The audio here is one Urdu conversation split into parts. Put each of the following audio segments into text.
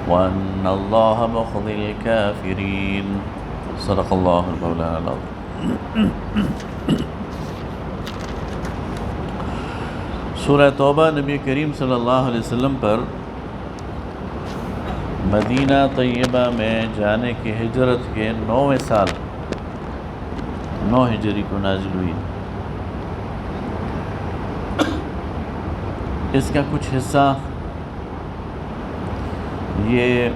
وأن الله مخزي الكافرين صدق الله المولانا العظيم۔ سورہ توبہ نبی کریم صلی اللہ علیہ وسلم پر مدینہ طیبہ میں جانے کی ہجرت کے 9ویں سال 9 ہجری کو نازل ہوئی۔ اس کا کچھ حصہ یہ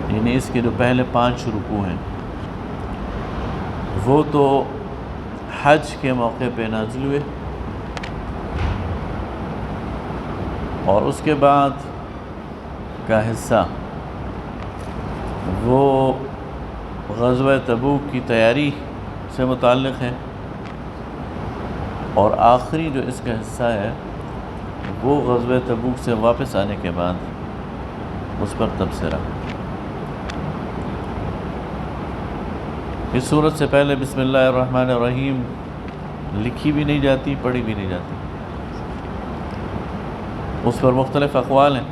یعنی اس کے جو پہلے 5 رکوع ہیں وہ تو حج کے موقع پہ نازل ہوئے، اور اس کے بعد کا حصہ وہ غزوہ تبوک کی تیاری سے متعلق ہے، اور آخری جو اس کا حصہ ہے وہ غزوہ تبوک سے واپس آنے کے بعد اس پر تبصرہ۔ اس صورت سے پہلے بسم اللہ الرحمن الرحیم لکھی بھی نہیں جاتی، پڑھی بھی نہیں جاتی، اس پر مختلف اقوال ہیں،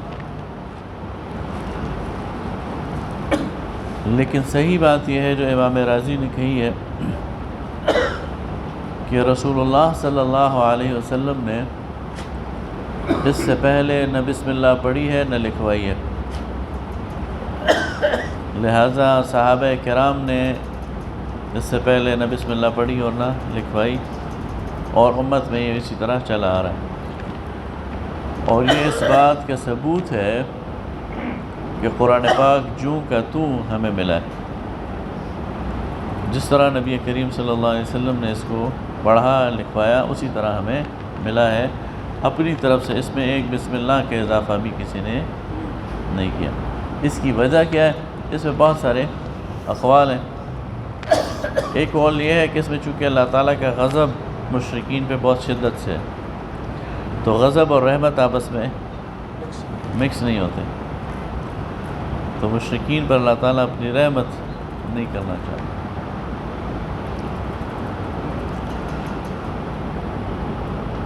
لیکن صحیح بات یہ ہے جو امام رازی نے کہی ہے کہ رسول اللہ صلی اللہ علیہ وسلم نے اس سے پہلے نہ بسم اللہ پڑھی ہے نہ لکھوائی ہے، لہٰذا صحابہ کرام نے اس سے پہلے نہ بسم اللہ پڑھی اور نہ لکھوائی، اور امت میں یہ اسی طرح چلا آ رہا ہے۔ اور یہ اس بات کا ثبوت ہے کہ قرآن پاک جوں کا توں ہمیں ملا ہے، جس طرح نبی کریم صلی اللہ علیہ وسلم نے اس کو پڑھا لکھوایا اسی طرح ہمیں ملا ہے، اپنی طرف سے اس میں ایک بسم اللہ کا اضافہ بھی کسی نے نہیں کیا۔ اس کی وجہ کیا ہے؟ اس میں بہت سارے اقوال ہیں۔ ایک قول یہ ہے کہ اس میں چونکہ اللہ تعالیٰ کا غضب مشرکین پہ بہت شدت سے ہے، تو غضب اور رحمت آپس میں مکس نہیں ہوتے، تو مشرکین پر اللہ تعالیٰ اپنی رحمت نہیں کرنا چاہتے۔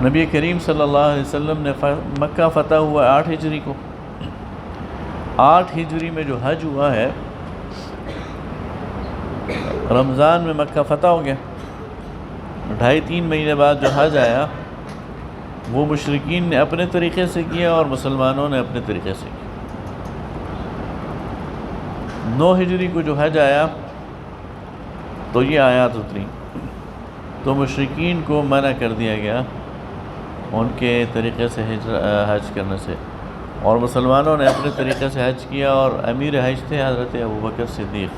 نبی کریم صلی اللہ علیہ وسلم نے مکہ فتح ہوا 8 ہجری کو۔ 8 ہجری میں جو حج ہوا ہے، رمضان میں مکہ فتح ہو گیا، 2.5-3 مہینے بعد جو حج آیا وہ مشرکین نے اپنے طریقے سے کیا اور مسلمانوں نے اپنے طریقے سے کیا۔ 9 ہجری کو جو حج آیا تو یہ آیات اتری، تو مشرکین کو منع کر دیا گیا ان کے طریقے سے حج کرنے سے، اور مسلمانوں نے اپنے طریقے سے حج کیا، اور امیر حج تھے حضرت ابوبکر صدیق۔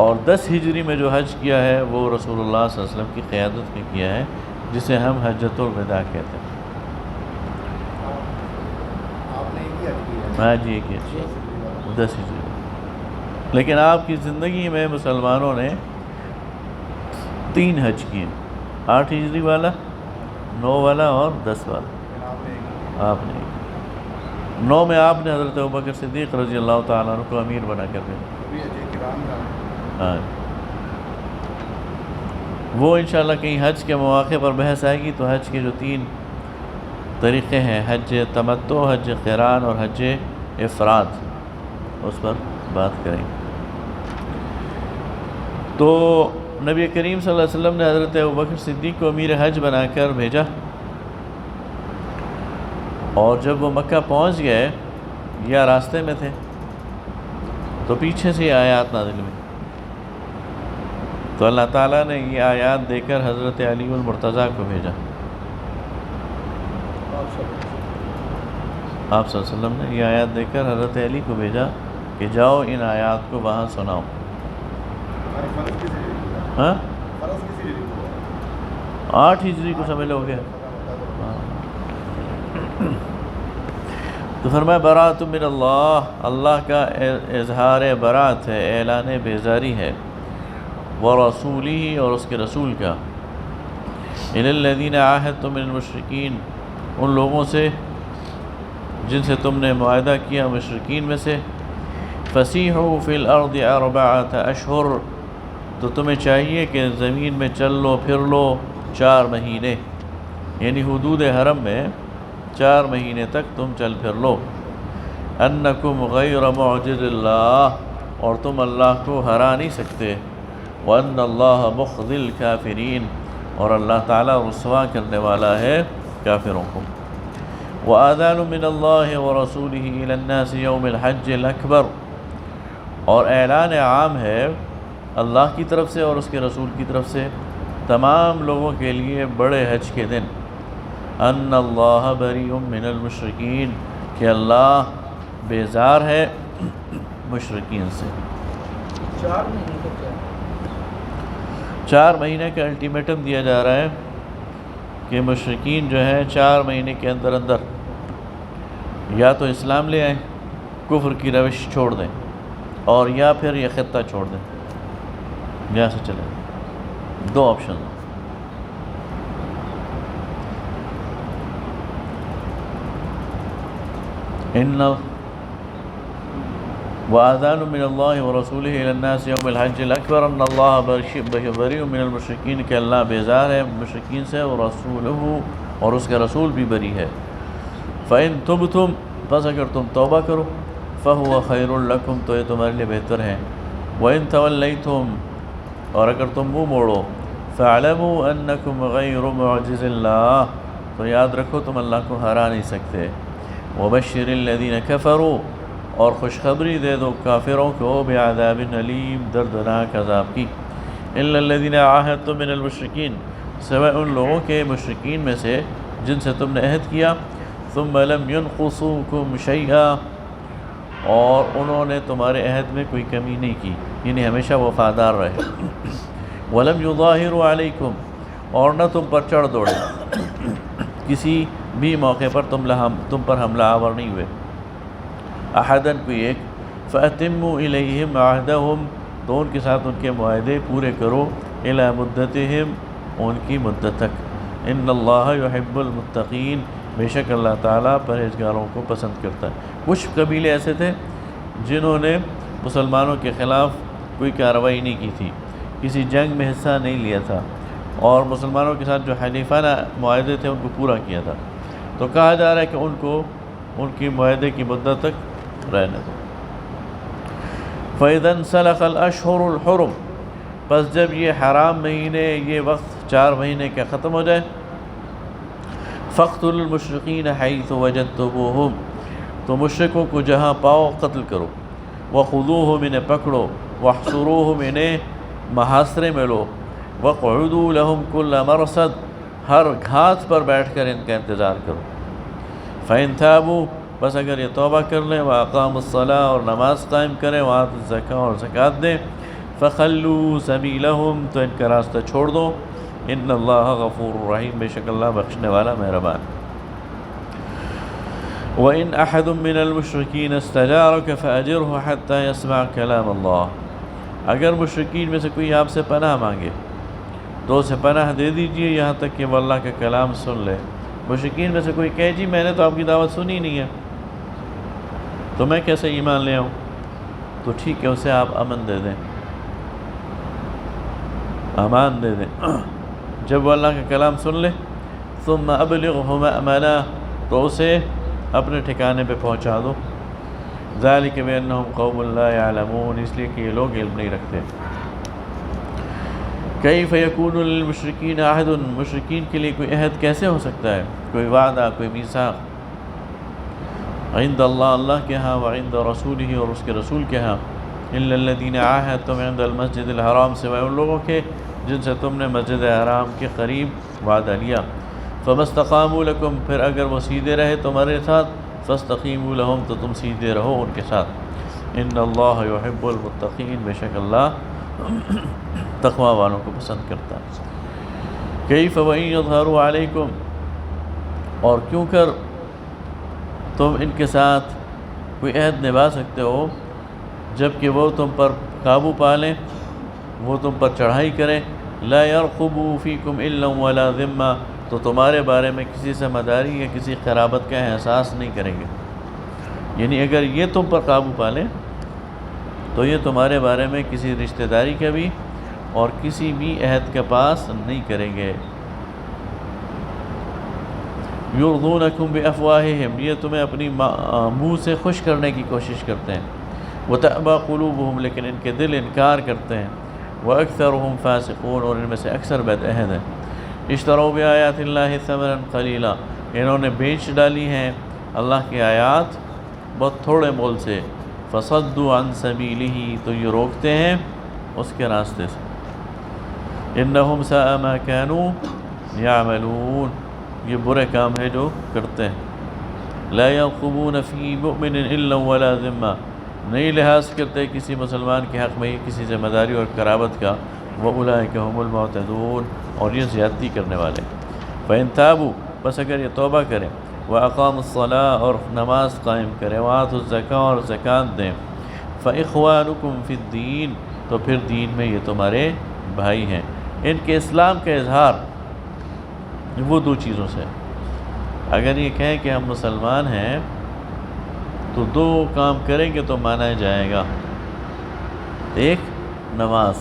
اور 10 ہجری میں جو حج کیا ہے وہ رسول اللہ صلی اللہ علیہ وسلم کی قیادت میں کیا ہے، جسے ہم حجۃ الوداع کہتے ہیں۔ ہاں جی، یہ کیا 10 ہجری، لیکن آپ کی زندگی میں مسلمانوں نے 3 حج کیے، 8 ہجری والا، 9 والا اور 10 والا۔ آپ نے 9 میں آپ نے حضرت ابوبکر صدیق رضی اللہ تعالیٰ عنہ کو امیر بنا کر دیا۔ ہاں، وہ انشاءاللہ کہیں حج کے مواقع پر بحث آئے گی، تو حج کے جو 3 طریقے ہیں، حج تمتع، حج قران اور حج افراد، اس پر بات کریں گے۔ تو نبی کریم صلی اللہ علیہ وسلم نے حضرت ابوبکر صدیق کو امیر حج بنا کر بھیجا، اور جب وہ مکہ پہنچ گئے یا راستے میں تھے تو پیچھے سے یہ آیات نازل ہوئی، تو اللہ تعالیٰ نے یہ آیات دے کر حضرت علی المرتضیٰ کو بھیجا۔ آپ صلی اللہ علیہ وسلم نے یہ آیات دے کر حضرت علی کو بھیجا کہ جاؤ ان آیات کو وہاں سناؤ۔ ہاں، 8 ہجری کو سمجھ لو گے۔ تو فرمایا براۃ من اللہ، اللہ کا اظہار برات ہے، اعلان بیزاری ہے، ورسولہ، اور اس کے رسول کا، الی الذین عاہدتم من المشرکین، ان لوگوں سے جن سے تم نے معاہدہ کیا مشرکین میں سے، فسیحوا فی الارض 4 اشہر، تو تمہیں چاہیے کہ زمین میں چل لو پھر لو 4 مہینے، یعنی حدود حرم میں 4 مہینے تک تم چل پھر لو، انکم غیر معجز اللہ، اور تم اللہ کو ہرا نہیں سکتے، وان اللہ مخزی الکافرین، اور اللہ تعالیٰ رسوا کرنے والا ہے کافروں کو۔ وآذان من اللہ ورسولہ الی الناس یوم الحج الاکبر، اور اعلان عام ہے اللہ کی طرف سے اور اس کے رسول کی طرف سے تمام لوگوں کے لیے بڑے حج کے دن، ان اللہ بریء من المشرکین، کہ اللہ بیزار ہے مشرکین سے۔ 4 مہینے کا کیا؟ 4 مہینے کا الٹیمیٹم دیا جا رہا ہے کہ مشرکین جو ہیں 4 مہینے کے اندر اندر یا تو اسلام لے آئیں، کفر کی روش چھوڑ دیں، اور یا پھر یہ خطہ چھوڑ دیں، یہاں سے چلیں۔ 2 آپشن ہیں۔ وآذان من اللہ ورسولہ الی الناس یوم الحج الاکبر ان اللہ بریء من المشرکین، کہ اللہ بیزار ہے مشرکین سے، ورسولہ، اور اس کا رسول بھی بری ہے۔ فإن تبتم، بس اگر تم توبہ کرو، فہو خیر لکم، تو یہ تمہارے لیے بہتر ہے، وإن تولیتم، اور اگر تم منہ موڑو، فاعلموا انکم غیر معجز اللہ، تو یاد رکھو تم اللہ کو ہرا نہیں سکتے، وبشر الذین کفروا، اور خوشخبری دے دو کافروں کو، بعذاب علیم، دردناک عذاب کی، الا الذین عاہدتم من المشرکین، سوائے ان لوگوں کے مشرکین میں سے جن سے تم نے عہد کیا، ثم لم ينقصوکم شیئا، اور انہوں نے تمہارے عہد میں کوئی کمی نہیں کی، یعنی ہمیشہ وفادار رہے، ولم یظاہروا علیکم، اور نہ تم پر چڑھ دوڑے، کسی بھی موقع پر تم پر حملہ آور نہیں ہوئے، احدن کوئی ایک، فأتموا الیہم عہدہم، تو ان کے ساتھ ان کے معاہدے پورے کرو، الی مدتہم، ان کی مدت تک، ان اللہ یحب المتقین، بے شک اللہ تعالیٰ پرہیزگاروں کو پسند کرتا ہے۔ کچھ قبیلے ایسے تھے جنہوں نے مسلمانوں کے خلاف کوئی کارروائی نہیں کی تھی، کسی جنگ میں حصہ نہیں لیا تھا، اور مسلمانوں کے ساتھ جو حلیفانہ معاہدے تھے ان کو پورا کیا تھا، تو کہا جا رہا ہے کہ ان کو ان کی معاہدے کی مدت تک رہنے دو۔ فَإِذَا انْسَلَخَ الْأَشْهُرُ الْحُرُمُ، پس جب یہ حرام مہینے، یہ وقت 4 مہینے کا ختم ہو جائے، فَاقْتُلُوا الْمُشْرِكِينَ حَيْثُ وَجَدتُّمُوهُمْ، تو مشرکوں کو جہاں پاؤ قتل کرو، وَخُذُوهُمْ، انہیں پکڑو، وَاحْصُرُوهُمْ، انہیں محاصرے میں لو، وَاقْعُدُوا لَهُمْ كُلَّ مَرْصَدٍ، ہر گھات پر بیٹھ کر ان کا انتظار کرو، فَإِن تَابُوا، بس اگر یہ توبہ کر لیں، وَأَقَامُوا الصَّلَاةَ، اور نماز قائم کریں، وَآتُوا الزَّكَاةَ، اور زکوٰۃ دیں، فَخَلُّوا سَبِيلَهُمْ، تو ان کا راستہ چھوڑ دو، ان اللہ غفور رحیم، بے شک اللہ بخشنے والا مہربان۔ وَإِنْ أَحَدٌ مِّنَ الْمُشْرِكِينَ اسْتَجَارَكَ فَأَجِرْهُ حَتَّى يَسْمَعَ كَلَامَ اللَّهِ، اگر مشرکین میں سے کوئی آپ سے پناہ مانگے تو اسے پناہ دے دیجئے یہاں تک کہ وہ اللہ کا کلام سن لے۔ مشرکین میں سے کوئی کہے جی میں نے تو آپ کی دعوت سنی نہیں ہے، تو میں کیسے ایمان لے آؤں، تو ٹھیک ہے اسے آپ امن دے دیں، امان دے دیں، جب وہ اللہ کا کلام سن لے، ثم ابلغہ مأمنا، تو اسے اپنے ٹھکانے پہ پہنچا دو، ذالک بانہم قوم لا یعلمون، اس لیے کہ یہ لوگ علم نہیں رکھتے۔ کیف یکون للمشرکین عہد، مشرکین کے لیے کوئی عہد کیسے ہو سکتا ہے، کوئی وعدہ، کوئی میثاق، عند اللہ، اللہ کے ہاں، وعند رسولہ، اور اس کے رسول کے ہاں، الا الذین عاہدتم عند المسجد الحرام، سوائے ان لوگوں کے جن سے تم نے مسجد حرام کے قریب وعدہ لیا، فما استقاموا لکم، پھر اگر وہ سیدھے رہے تمہارے ساتھ، فاستقیموا لہم، تو تم سیدھے رہو ان کے ساتھ، ان اللہ یحب المتقین، بے شک اللہ تقوی والوں کو پسند کرتا ہے۔ کیف وإن یظہروا علیکم، اور کیوں کر تم ان کے ساتھ کوئی عہد نبھا سکتے ہو جب کہ وہ تم پر قابو پا لیں، وہ تم پر چڑھائی کریں، لا يرقبوا فیکم الا ولا ذمہ، تو تمہارے بارے میں کسی سے مداری یا کسی قرابت کا احساس نہیں کریں گے، یعنی اگر یہ تم پر قابو پا لیں تو یہ تمہارے بارے میں کسی رشتہ داری کا بھی اور کسی بھی عہد کے پاس نہیں کریں گے۔ یرضونکم بافواہہم، یہ تمہیں اپنی منہ سے خوش کرنے کی کوشش کرتے ہیں، وتأبى قلوبہم، لیکن ان کے دل انکار کرتے ہیں، واکثرہم فاسقون، اور ان میں سے اکثر بد عہد ہیں۔ اشتروا بآیات اللہ ثمنا قلیلا، انہوں نے بیچ ڈالی ہیں اللہ کی آیات بہت تھوڑے مول سے، فصدوا عن سبیلہ، تو یہ روکتے ہیں اس کے راستے سے، انہم ساء ما كانوا یعملون، یہ برے کام ہے جو کرتے ہیں۔ لا يرقبون فی مؤمن الا ولا ذمہ، نہیں لحاظ کرتے کسی مسلمان کے حق میں کسی ذمہ داری اور قرابت کا، وَأُولَئِكَ هُمُ الْمُعْتَدُونَ، اور یہ زیادتی کرنے والے۔ فَإِن تَابُوا، بس اگر یہ توبہ کریں، وَأَقَامُوا الصَّلَاةَ، اور نماز قائم کریں، وَآتُوا الزَّكَاةَ، اور زکوٰۃ دیں، فَإِخْوَانُكُمْ فِي الدِّينِ، تو پھر دین میں یہ تمہارے بھائی ہیں۔ ان کے اسلام کا اظہار وہ دو چیزوں سے، اگر یہ کہیں کہ ہم مسلمان ہیں تو دو کام کریں گے تو مانا جائے گا، ایک نماز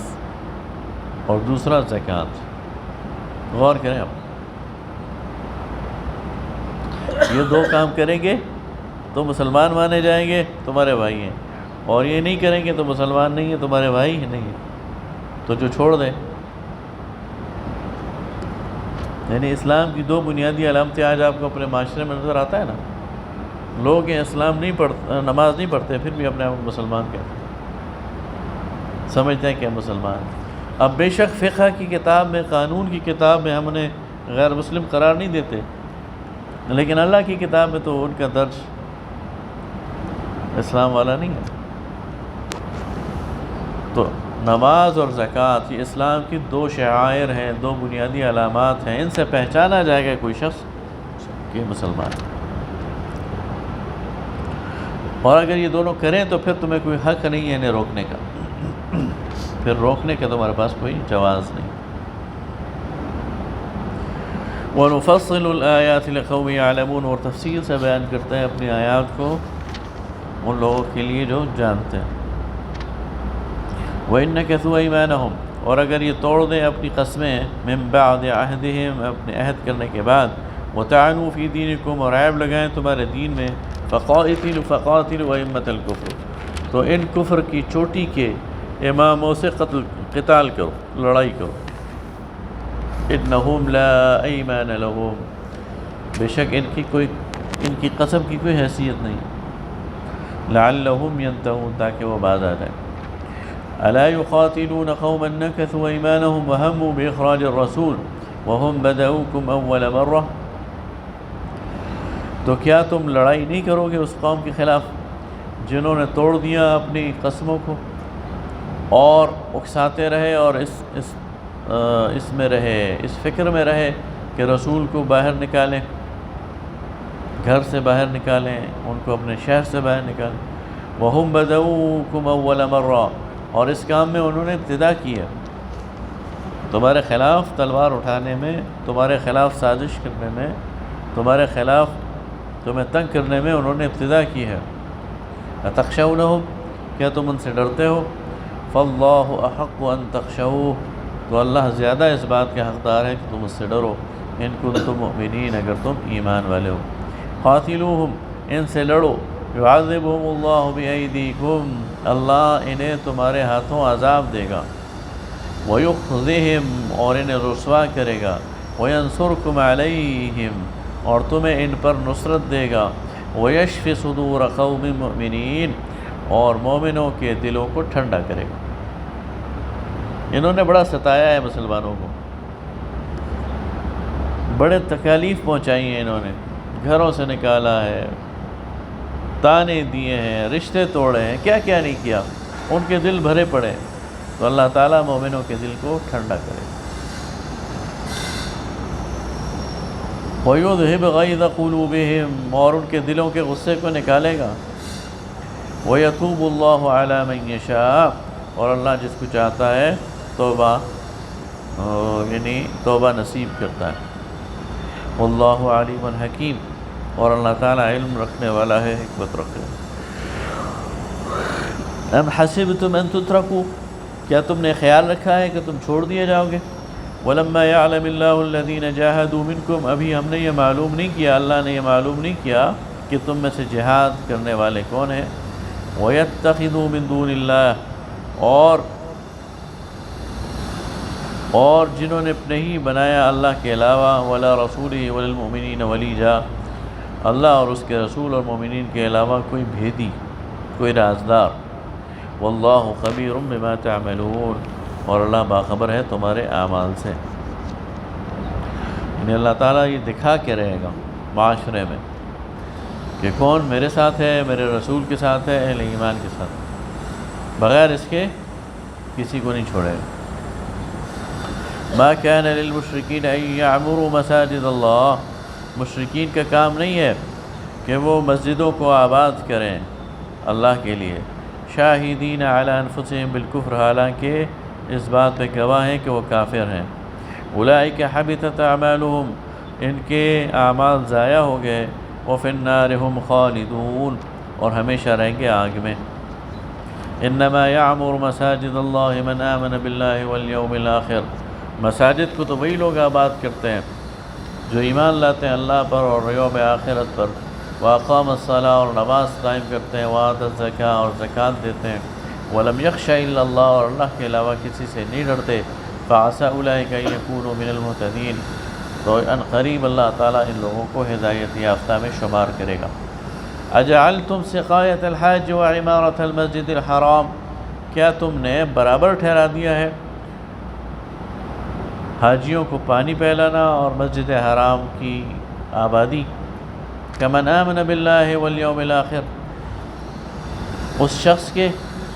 اور دوسرا زکوٰۃ۔ غور کریں آپ، یہ دو کام کریں گے تو مسلمان مانے جائیں گے، تمہارے بھائی ہیں، اور یہ نہیں کریں گے تو مسلمان نہیں ہیں، تمہارے بھائی نہیں ہیں، تو جو چھوڑ دیں۔ یعنی اسلام کی دو بنیادی علامتیں آج آپ کو اپنے معاشرے میں نظر آتا ہے نا، لوگ ہیں اسلام نہیں پڑھتے، نماز نہیں پڑھتے، پھر بھی اپنے آپ کو مسلمان کہتے ہیں، سمجھتے ہیں کہ ہم مسلمان ہیں۔ اب بے شک فقہ کی کتاب میں، قانون کی کتاب میں ہم انہیں غیر مسلم قرار نہیں دیتے، لیکن اللہ کی کتاب میں تو ان کا درج اسلام والا نہیں ہے۔ تو نماز اور زکوٰۃ یہ اسلام کی دو شعائر ہیں، دو بنیادی علامات ہیں، ان سے پہچانا جائے گا کوئی شخص کہ مسلمان ہے۔ اور اگر یہ دونوں کریں تو پھر تمہیں کوئی حق نہیں ہے انہیں روکنے کا، پھر روکنے کا تمہارے پاس کوئی جواز نہیں۔ وَنُفَصِّلُ الْآيَاتِ لِقَوْمٍ يَعْلَمُونَ، اور تفصیل سے بیان کرتے ہیں اپنی آیات کو ان لوگوں کے لیے جو جانتے ہیں۔ وَإِن نَكَثُوا أَيْمَانَهُمْ، اور اگر یہ توڑ دیں اپنی قسمیں، مِن بَعْدِ عَهْدِهِمْ، اپنے عہد کرنے کے بعد، وَطَعَنُوا فِي دِينِكُمْ، اور عیب لگائیں تمہارے دین میں، فَقَاتِلُوا أَئِمَّةَ الْكُفْرِ، تو ان کفر کی چوٹی کے اماموں سے قتال کرو، لڑائی کرو۔ إِنَّهُمْ لَا أَيْمَانَ لَهُمْ، بے شک ان کی قسم کی کوئی حیثیت نہیں، لَعَلَّهُمْ يَنْتَهُونَ، تاکہ وہ باز آ جائیں۔ أَلَا يُقَاتِلُونَ قَوْمًا نَكَثُوا أَيْمَانَهُمْ وَهَمُّوا بِإِخْرَاجِ الرَّسُولِ وَهُمْ بَدَؤُوكُمْ أَوَّلَ مَرَّةٍ، تو کیا تم لڑائی نہیں کرو گے اس قوم کے خلاف جنہوں نے توڑ دیا اپنی قسموں کو اور اکساتے رہے اور اس میں رہے، اس فکر میں رہے کہ رسول کو باہر نکالیں، گھر سے باہر نکالیں، ان کو اپنے شہر سے باہر نکالیں۔ وَهُمْ بَدَؤُوكُمْ أَوَّلَ مَرَّةٍ، اور اس کام میں انہوں نے ابتدا کی ہے، تمہارے خلاف تلوار اٹھانے میں، تمہارے خلاف سازش کرنے میں، تمہارے خلاف تمہیں تنگ کرنے میں انہوں نے ابتدا کی ہے۔ أَتَخْشَوْنَهُمْ، کیا تم ان سے ڈرتے ہو؟ فَاللَّهُ أَحَقُّ أَن تَخْشَوْهُ، تو اللہ زیادہ اس بات کے حقدار ہے کہ تم اس سے ڈرو، ان کنتم مؤمنین، اگر تم ایمان والے ہو۔ قاتلوہم، ان سے لڑو، يعذبهم اللہ بأیدیکم، اللہ انہیں تمہارے ہاتھوں عذاب دے گا، ویخزہم، اور انہیں رسوا کرے گا، وینصرکم علیہم، اور تمہیں ان پر نصرت دے گا، ویشف صدور قوم مؤمنین، اور مومنوں کے دلوں کو ٹھنڈا کرے گا۔ انہوں نے بڑا ستایا ہے مسلمانوں کو، بڑے تکالیف پہنچائی ہیں، انہوں نے گھروں سے نکالا ہے، تانے دیے ہیں، رشتے توڑے ہیں، کیا کیا نہیں کیا، ان کے دل بھرے پڑے، تو اللہ تعالیٰ مومنوں کے دل کو ٹھنڈا کرے۔ وَيُذْهِبْ غَيْظَ قُلُوبِهِمْ، اور ان کے دلوں کے غصے کو نکالے گا۔ وَيَتُوبُ اللَّهُ عَلَى مَن يَشَاءُ، اور اللہ جس کو چاہتا ہے توبہ نصیب کرتا ہے۔ وَاللَّهُ عَلِيمٌ حَكِيمٌ، اور اللہ تعالیٰ علم رکھنے والا ہے، حکمت رکھے۔ ام حسبتم ان تترکوا، کیا تم نے خیال رکھا ہے کہ تم چھوڑ دیے جاؤ گے؟ وَلَمَّا يَعْلَمِ اللَّهُ الَّذِينَ جَاهَدُوا مِنْكُمْ، ابھی ہم نے یہ معلوم نہیں کیا، اللہ نے یہ معلوم نہیں کیا کہ تم میں سے جہاد کرنے والے کون ہیں، وَيَتَّخِذُوا مِن دُونِ اللَّهِ، اور جنہوں نے نہیں بنایا اللہ کے علاوہ، وَلَا رَسُولِهِ وَلَا الْمُؤْمِنِينَ وَلِيجًا، اللہ اور اس کے رسول اور مومنین کے علاوہ کوئی بھیدی، کوئی رازدار، وَاللَّهُ خَبِيرٌ بِمَا تَعْمَلُونَ، اور اللہ باخبر ہے تمہارے اعمال سے۔ یعنی اللہ تعالیٰ یہ دکھا کے رہے گا معاشرے میں کہ کون میرے ساتھ ہے، میرے رسول کے ساتھ ہے، اہل ایمان کے ساتھ، بغیر اس کے کسی کو نہیں چھوڑے گا۔ ما كان للمشرکین ان یعمروا مساجد اللہ، مشرکین کا کام نہیں ہے کہ وہ مسجدوں کو آباد کریں اللہ کے لیے، شاہدین علی انفسہم بالکفر، حالانکہ اس بات پہ گواہ ہیں کہ وہ کافر ہیں، اولئک حبطت اعمالہم، ان کے اعمال ضائع ہو گئے، وفی النار ہم خالدون، اور ہمیشہ رہیں گے آگ میں۔ انما یعمر مساجد اللہ من آمن باللہ والیوم الآخر، مساجد کو تو وہی لوگ آباد کرتے ہیں جو ایمان لاتے ہیں اللہ پر اور یوم آخرت پر، واقام الصلاۃ، اور نماز قائم کرتے ہیں، وآت الزکاۃ، اور زکوٰۃ دیتے ہیں، ولم یخش الا اللہ، اور اللہ کے علاوہ کسی سے نہیں ڈرتے، فعسى اولئک ان یکونوا من المہتدین، تو ان قریب اللہ تعالیٰ ان لوگوں کو ہدایت یافتہ میں شمار کرے گا۔ اجعلتم سقایۃ الحاج وعمارۃ المسجد الحرام، کیا تم نے برابر ٹھہرا دیا ہے حاجیوں کو پانی پہلانا اور مسجد حرام کی آبادی؟ کمن آمن باللہ والیوم الآخر، اس شخص کے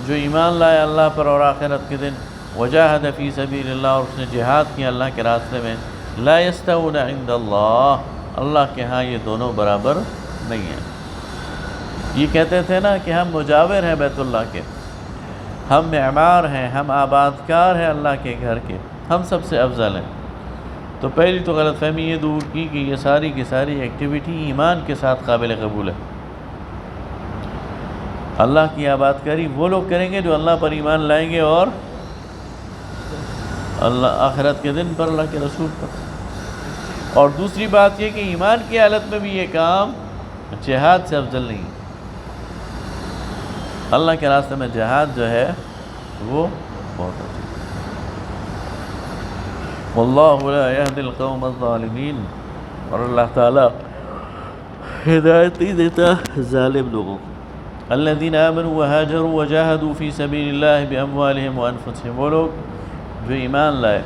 جو ایمان لائے اللہ پر اور آخرت کے دن، وجاہد فی سبیل اللہ، اور اس نے جہاد کیا اللہ کے راستے میں، لا یستوون عند اللہ، اللہ کے ہاں یہ دونوں برابر نہیں ہیں۔ یہ کہتے تھے نا کہ ہم مجاور ہیں بیت اللہ کے، ہم معمار ہیں، ہم آباد کار ہیں اللہ کے گھر کے، ہم سب سے افضل ہیں۔ تو پہلی تو غلط فہمی یہ دور کی کہ یہ ساری کی ساری ایکٹیویٹی ایمان کے ساتھ قابل قبول ہے۔ اللہ کی آباد کاری وہ لوگ کریں گے جو اللہ پر ایمان لائیں گے اور اللہ آخرت کے دن پر، اللہ کے رسول پر۔ اور دوسری بات یہ کہ ایمان کی حالت میں بھی یہ کام جہاد سے افضل نہیں، اللہ کے راستے میں جہاد جو ہے وہ بہت اچھا۔ واللہ لا یہدی القوم الظالمین، اور اللہ تعالیٰ ہدایت نہیں دیتا ظالم لوگوں کو۔ الذین آمنوا وہاجروا وجاہدوا فی سبیل اللہ باموالہم وانفسہم، وہ لوگ جو ایمان لائے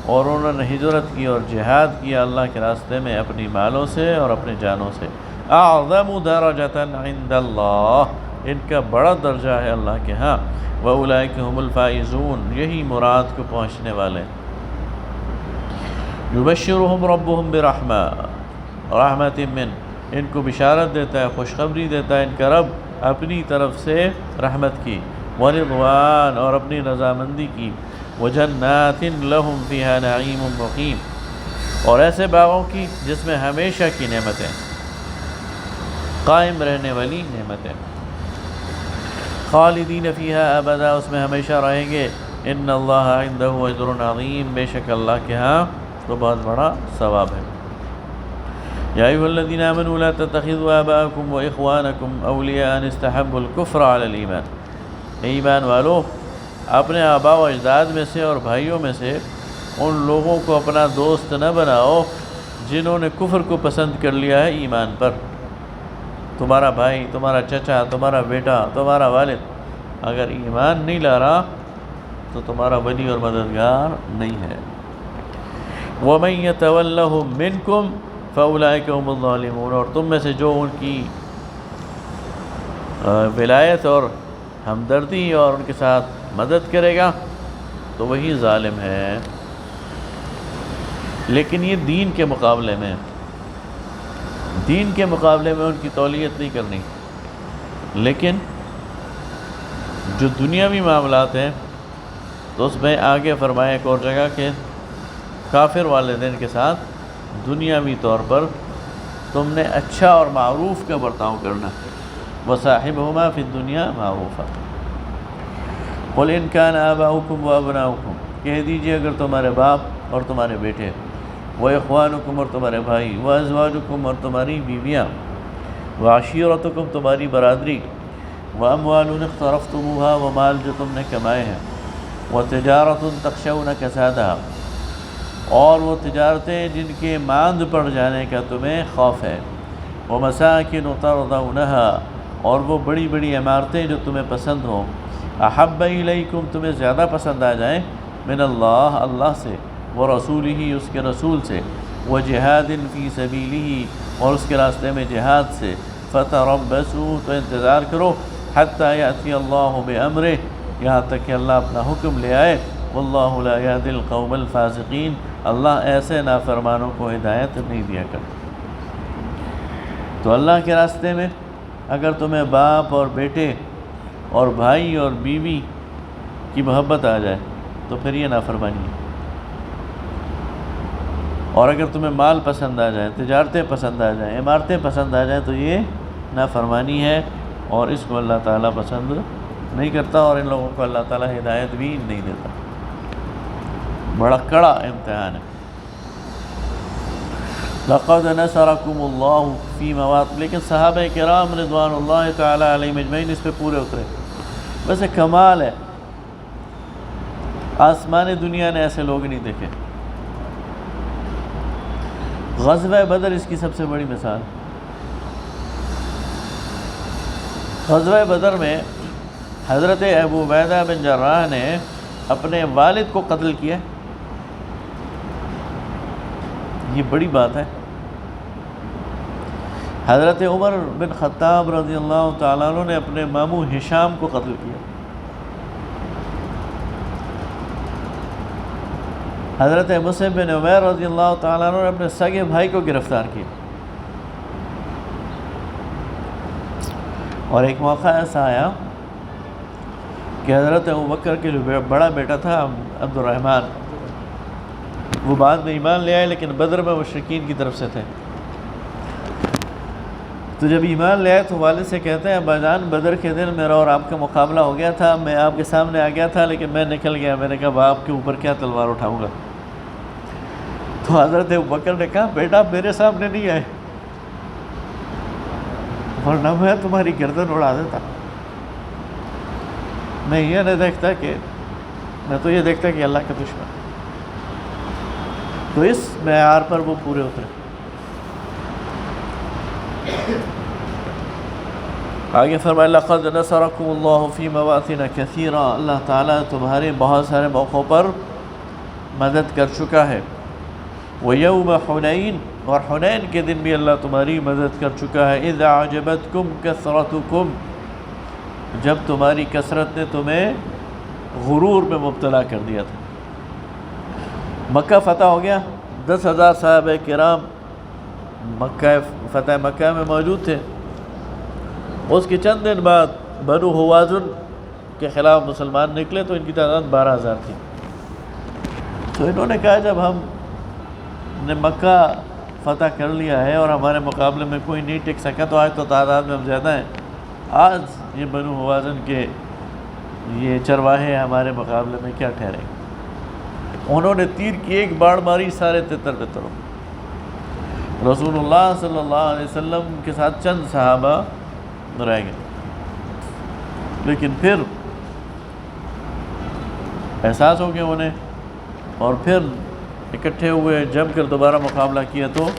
اور انہوں نے ہجرت کی اور جہاد کیا اللہ کے راستے میں اپنی مالوں سے اور اپنے جانوں سے، اعظم درجۃ عند اللہ، ان کا بڑا درجہ ہے اللہ کے ہاں، واولئک هم الفائزون، یہی مراد کو پہنچنے والے۔ یبشرہم ربہم برحمہ، رحمت من، ان کو بشارت دیتا ہے، خوشخبری دیتا ہے ان کا رب اپنی طرف سے رحمت کی، ورضوان، اور اپنی رضامندی کی، وجنات لہم فیہا نعیم مقیم، اور ایسے باغوں کی جس میں ہمیشہ کی نعمتیں، قائم رہنے والی نعمتیں، خالدین فیہا ابدا، اس میں ہمیشہ رہیں گے، ان اللہ عندہ اجر عظیم، بے شک اللہ کے ہاں تو بہت بڑا ثواب ہے۔ یا ایھا الذین آمنوا لا تتخذوا آباءکم واخوانکم اولیاء ان استحبوا الکفر علی الایمان، اے ایمان والو، اپنے آباء و اجداد میں سے اور بھائیوں میں سے ان لوگوں کو اپنا دوست نہ بناؤ جنہوں نے کفر کو پسند کر لیا ہے ایمان پر۔ تمہارا بھائی، تمہارا چچا، تمہارا بیٹا، تمہارا والد اگر ایمان نہیں لا رہا تو تمہارا ولی اور مددگار نہیں ہے۔ وَمَن يَتَوَلَّهُم مِّنكُمْ فَأُولَئِكَ هُمُ الظَّالِمُونَ، اور تم میں سے جو ان کی ولایت اور ہمدردی اور ان کے ساتھ مدد کرے گا تو وہی ظالم ہے۔ لیکن یہ دین کے مقابلے میں، دین کے مقابلے میں ان کی تولیت نہیں کرنی، لیکن جو دنیاوی معاملات ہیں تو اس میں آگے فرمایا ایک اور جگہ کہ کافر والدین کے ساتھ دنیاوی طور پر تم نے اچھا اور معروف کا برتاؤ کرنا، وصاحبہما فی الدنیا معروفا، قل ان کان آباؤکم وابناؤکم، کہہ دیجئے اگر تمہارے باپ اور تمہارے بیٹے، وَإِخْوَانُكُمْ اور تمہارے بھائی، وَأَزْوَاجُكُمْ اور تمہاری بیویاں، وَعَشِيرَتُكُمْ تمہاری برادری، وَأَمْوَالٌ اقْتَرَفْتُمُوهَا ومال جو تم نے کمائے ہیں، وَتِجَارَةٌ تَخْشَوْنَ كَسَادَهَا اور وہ تجارتیں جن کے ماند پڑ جانے کا تمہیں خوف ہے، وَمَسَاكِنُ تَرْضَوْنَهَا اور وہ بڑی بڑی عمارتیں جو تمہیں پسند ہوں، احب الیکم تمہیں زیادہ پسند آ جائیں، من اللہ اللہ سے، ورسولہ اس کے رسول سے، وجہاد فی سبیلہ اور اس کے راستے میں جہاد سے، فتربصوا تو انتظار کرو، حتی یأتی اللہ بامرہ یہاں تک کہ اللہ اپنا حکم لے آئے، واللہ لا یہدی القوم الفاسقین اللہ ایسے نافرمانوں کو ہدایت نہیں دیا کرتا۔ تو اللہ کے راستے میں اگر تمہیں باپ اور بیٹے اور بھائی اور بیوی کی محبت آ جائے تو پھر یہ نافرمانی ہے، اور اگر تمہیں مال پسند آ جائے، تجارتیں پسند آ جائیں، عمارتیں پسند آ جائیں تو یہ نافرمانی ہے، اور اس کو اللہ تعالیٰ پسند نہیں کرتا، اور ان لوگوں کو اللہ تعالیٰ ہدایت بھی نہیں دیتا۔ بڑا کڑا امتحان ہے۔ لقد نصرکم اللہ فی مواطن، لیکن صحابہ کرام رضوان اللہ تعالیٰ علیہم اجمعین اس پہ پورے اترے۔ ویسے کمال ہے، آسمان دنیا نے ایسے لوگ نہیں دیکھے۔ غزوہ بدر اس کی سب سے بڑی مثال۔ غزوہ بدر میں حضرت ابو عبیدہ بن جراح نے اپنے والد کو قتل کیا، یہ بڑی بات ہے۔ حضرت عمر بن خطاب رضی اللہ تعالیٰ عنہ نے اپنے ماموں ہشام کو قتل کیا۔ حضرت مصعب بن عمیر رضی اللہ تعالیٰ عنہ نے اپنے سگے بھائی کو گرفتار کیا۔ اور ایک موقع ایسا آیا کہ حضرت ابوبکر کے جو بڑا بیٹا تھا عبد الرحمن، وہ بعد میں ایمان لے آئے لیکن بدر میں مشرکین کی طرف سے تھے۔ تو جب ایمان لے آئے تو والد سے کہتے ہیں ابا جان بدر کے دن میرا اور آپ کا مقابلہ ہو گیا تھا، میں آپ کے سامنے آ گیا تھا لیکن میں نکل گیا، میں نے کہا باپ کے اوپر کیا تلوار اٹھاؤں گا۔ تو حضرت ابوبکر نے کہا بیٹا میرے سامنے نہیں آئے ورنہ میں تمہاری گردن اڑا دیتا۔ میں یہ نہیں دیکھتا کہ میں تو یہ دیکھتا کہ اللہ کا دشمن۔ تو اس معیار پر وہ پورے اترے۔ آگے فرمایا لقد نصرکم اللہ فی مواطن کثیرا، اللہ تعالیٰ تمہارے بہت سارے موقعوں پر مدد کر چکا ہے۔ ویوم حنین اور حنین کے دن بھی اللہ تمہاری مدد کر چکا ہے۔ اذ اعجبتکم کثرتکم جب تمہاری کثرت نے تمہیں غرور میں مبتلا کر دیا تھا۔ مکہ فتح ہو گیا، 10,000 صحابہ کرام مکہ فتح مکہ میں موجود تھے۔ اس کے چند دن بعد بنو ہوازن کے خلاف مسلمان نکلے تو ان کی تعداد 12,000 تھی۔ تو انہوں نے کہا جب ہم نے مکہ فتح کر لیا ہے اور ہمارے مقابلے میں کوئی نہیں ٹک سکا تو آج تو تعداد میں ہم زیادہ ہیں، آج یہ بنو ہوازن کے یہ چرواہے ہمارے مقابلے میں کیا ٹھہرے۔ انہوں نے تیر کی ایک باڑ ماری، سارے تتر بتر ہو۔ رسول اللہ صلی اللہ علیہ وسلم کے ساتھ چند صحابہ رہ گئے، لیکن پھر احساس ہو گیا انہیں، اور پھر اکٹھے ہوئے جم کر دوبارہ مقابلہ کیا تو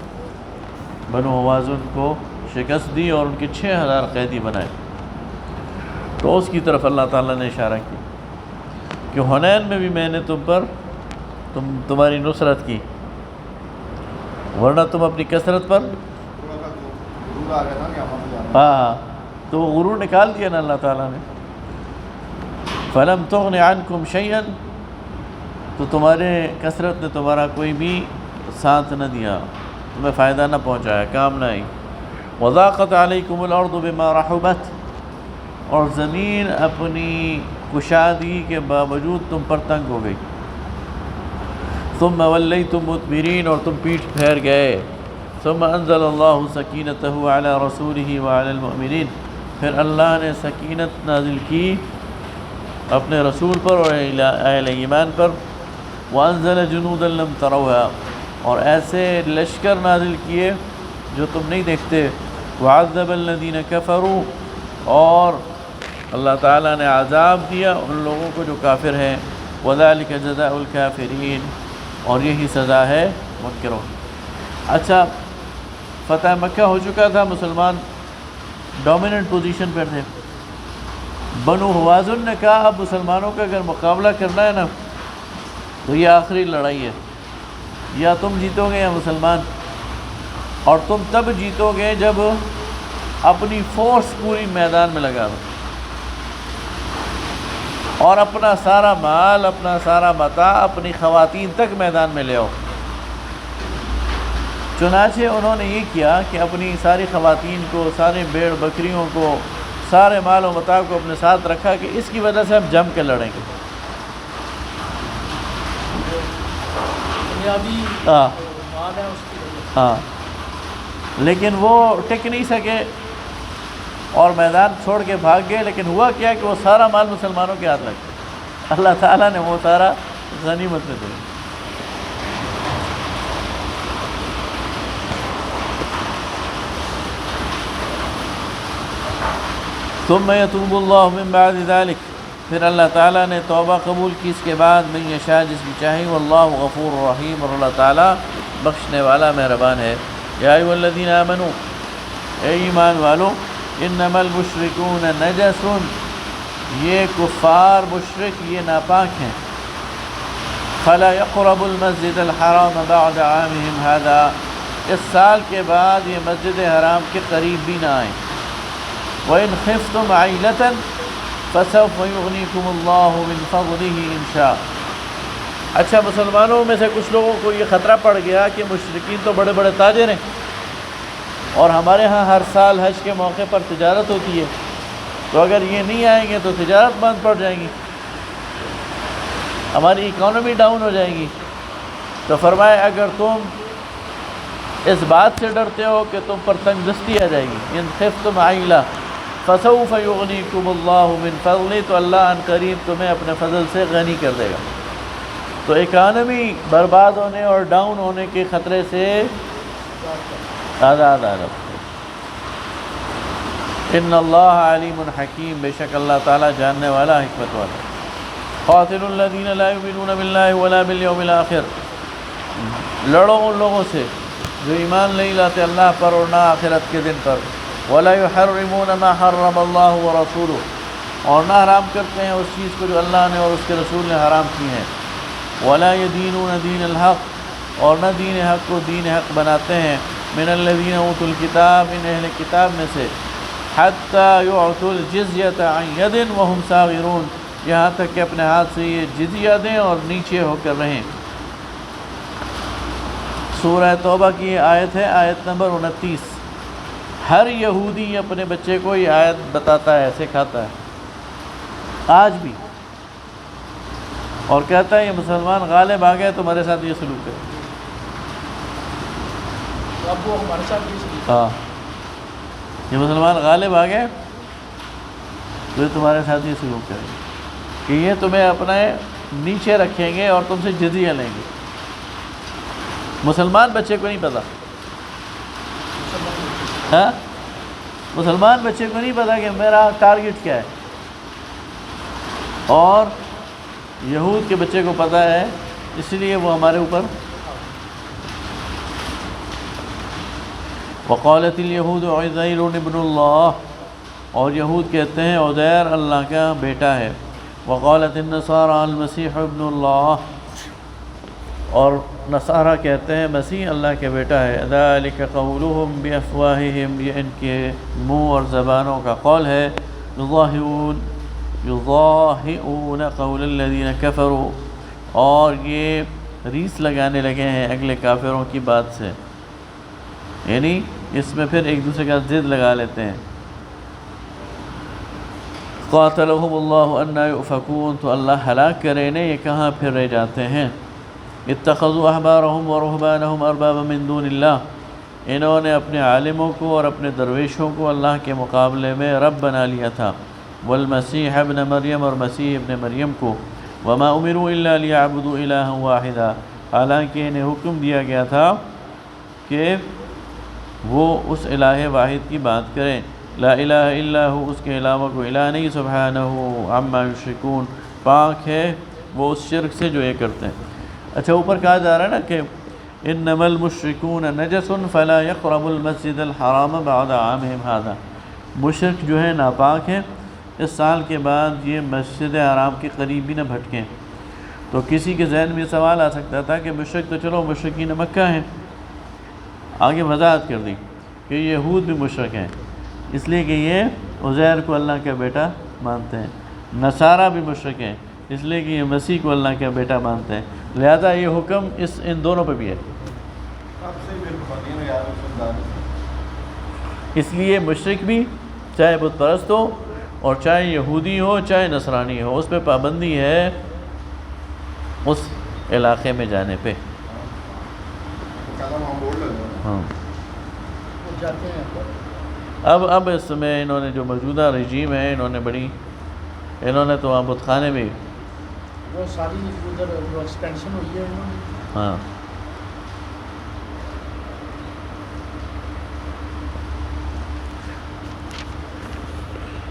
بنو ہوازن کو شکست دی اور ان کے 6,000 قیدی بنائے۔ تو اس کی طرف اللہ تعالیٰ نے اشارہ کیا کہ حنین میں بھی میں نے تمہاری نصرت کی، ورنہ تم اپنی کثرت پر ہاں تو وہ غرور نکال دیا نا اللہ تعالیٰ نے۔ فَلَمْ تُغْنِ عَنْكُمْ شَيْئًا تو تمہارے کثرت نے تمہارا کوئی بھی ساتھ نہ دیا، تمہیں فائدہ نہ پہنچایا، کام نہ آئی۔ وَضَاقَتْ عَلَيْكُمُ الْأَرْضُ بِمَا رَحُبَتْ اور زمین اپنی کشادگی کے باوجود تم پر تنگ ہو گئی۔ ثُمَّ وَلَّيْتُمْ مُدْبِرِينَ اور تم پیٹھ پھیر گئے۔ ثُمَّ أَنزَلَ اللَّهُ سَكِينَتَهُ عَلَى رَسُولِهِ وَعَلَى الْمُؤْمِنِينَ پھر اللہ نے سکینت نازل کی اپنے رسول پر اور اہل ایمان پر، وَأَنزَلَ جُنُودًا لَمْ تَرَوْهَا، اور ایسے لشکر نازل کیے جو تم نہیں دیکھتے. وَعَذَّبَ الَّذِينَ كَفَرُوا، اور اللہ تعالیٰ نے عذاب دیا ان لوگوں کو جو کافر ہیں. وَذَلِكَ جَزَاءُ الْكَافِرِينَ، اور یہی سزا ہے منکروں. اچھا، فتح مکہ ہو چکا تھا، مسلمان ڈومیننٹ پوزیشن پر تھے. بنو حوازن نے کہا اب مسلمانوں کا اگر مقابلہ کرنا ہے نا تو یہ آخری لڑائی ہے، یا تم جیتو گے یا مسلمان، اور تم تب جیتو گے جب اپنی فورس پوری میدان میں لگا دو اور اپنا سارا مال، اپنا سارا متاع، اپنی خواتین تک میدان میں لے آؤ. چنانچہ انہوں نے یہ کیا کہ اپنی ساری خواتین کو، سارے بھیڑ بکریوں کو، سارے مال و متاع کو اپنے ساتھ رکھا کہ اس کی وجہ سے ہم جم کے لڑیں گے. ہاں ہاں، لیکن وہ ٹک نہیں سکے اور میدان چھوڑ کے بھاگ گئے. لیکن ہوا کیا کہ وہ سارا مال مسلمانوں کے ہاتھ لگ گیا. اللہ تعالیٰ نے وہ سارا غنیمت میں دیا. ثم يتوب اللہ من بعد ذلك، پھر اللہ تعالیٰ نے توبہ قبول کی اس کے بعد. من یشاء، جس کی چاہے. واللہ غفور رحیم، اور اللہ تعالیٰ بخشنے والا مہربان ہے. یا ایھا الذین آمنوا، اے ایمان والو، انما المشرکون نجس، یہ کفار مشرک یہ ناپاک ہیں. فلا يقربوا المسجد الحرام بعد عامهم هذا، اس سال کے بعد یہ مسجد حرام کے قریب بھی نہ آئیں. وَإِنْ خِفْتُمْ عَيْلَةً فَسَوْفَ يُغْنِيكُمُ اللَّهُ مِنْ فَضْلِهِ إِنْ شَاءَ. اچھا، مسلمانوں میں سے کچھ لوگوں کو یہ خطرہ پڑ گیا کہ مشرکین تو بڑے بڑے تاجر ہیں اور ہمارے ہاں ہر سال حج کے موقع پر تجارت ہوتی ہے، تو اگر یہ نہیں آئیں گے تو تجارت بند پڑ جائیں گی، ہماری اکانومی ڈاؤن ہو جائے گی. تو فرمائے اگر تم اس بات سے ڈرتے ہو کہ تم پر تنگ دستی آ جائے گی، ان خفتم عیلہ فسوف یغنیکم اللہ من فضلہ، تو اللہ عن قریب تمہیں اپنے فضل سے غنی کر دے گا. تو اکانومی برباد ہونے اور ڈاؤن ہونے کے خطرے سے آزاد آ رہا. ان اللہ علیم حکیم، بے شک اللہ تعالیٰ جاننے والا، حکمت والا. قاتل الذین لا یؤمنون باللہ ولا بالیوم الآخر، لڑو ان لوگوں سے جو ایمان نہیں لاتے اللہ پر اور نہ آخرت کے دن پر. ولا یحرمون ما حرم اللہ ورسولہ، اور نہ حرام کرتے ہیں اس چیز کو جو اللہ نے اور اس کے رسول نے حرام کی ہیں. ولا یدینون دین الحق، اور نہ دین حق کو دین حق بناتے ہیں. من الذین اوتوا الکتاب، ان اہل کتاب میں سے. حتی یعطوا الجزیۃ عن ید وہم صاغرون، یہاں تک کہ اپنے ہاتھ سے یہ جزیہ دیں اور نیچے ہو کر رہیں. سورہ توبہ کی یہ آیت ہے، آیت نمبر 29. ہر یہودی اپنے بچے کو یہ آیت بتاتا ہے، سکھاتا ہے آج بھی، اور کہتا ہے یہ مسلمان غالب آ گئے تمہارے ساتھ یہ سلوک ہے. اب وہ ہمارے ساتھ یہ سلوک، ہاں، یہ مسلمان غالب آ گئے تو یہ تمہارے ساتھ یہ سلوک کریں گے کہ یہ تمہیں اپنے نیچے رکھیں گے اور تم سے جزیہ لیں گے. مسلمان بچے کو نہیں پتا، ہاں، مسلمان بچے کو نہیں پتا کہ میرا ٹارگٹ کیا ہے، اور یہود کے بچے کو پتہ ہے، اس لیے وہ ہمارے اوپر. وقالت الیہود عزیر ابن اللہ، اور یہود کہتے ہیں عزیر اللہ کا بیٹا ہے. وقالت النصارى المسیح ابن اللہ، اور نصارہ کہتے ہیں مسیح اللہ کے بیٹا ہے. ذلک قولہم بافواہہم، یہ ان کے منہ اور زبانوں کا قول ہے. یضاہئون قول الذین کفروا، اور یہ ریس لگانے لگے ہیں اگلے کافروں کی بات سے، یعنی اس میں پھر ایک دوسرے کا ضد لگا لیتے ہیں. قاتلہم اللہ انا یؤفکون، تو اللہ ہلاک کرے انہیں، یہ کہاں پھر رہ جاتے ہیں. اتخذوا احبارهم ورهبانهم اربابا من دون اللہ، انہوں نے اپنے عالموں کو اور اپنے درویشوں کو اللہ کے مقابلے میں رب بنا لیا تھا. والمسیح ابن مریم، اور مسیح ابن مریم کو. وما امروا الا ليعبدوا الها واحدا، حالانکہ انہیں حکم دیا گیا تھا کہ وہ اس الہ واحد کی بات کریں، لا الہ الا ہو، اس کے علاوہ کوئی الہ نہیں، سبحانہ عما یشرکون، پاک ہے وہ اس شرک سے جو یہ کرتے ہیں۔ اچھا اوپر کہا جا رہا ہے نا کہ انما المشرکون نجس فلا يقربوا المسجد الحرام بعد عامهم هذا، مشرک جو ہے ناپاک ہے، اس سال کے بعد یہ مسجد حرام کے قریب بھی نہ بھٹکیں۔ تو کسی کے ذہن میں سوال آ سکتا تھا کہ مشرک تو چلو مشرکین مکہ ہیں، آگے وضاحت کر دی کہ یہود بھی مشرک ہیں، اس لیے کہ یہ عزیر کو اللہ کا بیٹا مانتے ہیں، نصارہ بھی مشرک ہیں اس لیے کہ یہ مسیح کو اللہ کا بیٹا مانتے ہیں، لہذا یہ حکم ان دونوں پہ بھی ہے۔ اس لیے مشرک بھی چاہے بت پرست ہو اور چاہے یہودی ہو چاہے نصرانی ہو، اس پہ پابندی ہے اس علاقے میں جانے پہ۔ ہاں وہ جاتے ہیں اب اس میں انہوں نے جو موجودہ رجیم ہے انہوں نے تو وہاں بت خانے بھی، وہ ساری ادھر جو ایکسپینشن ہوئی ہے انہوں نے۔ ہاں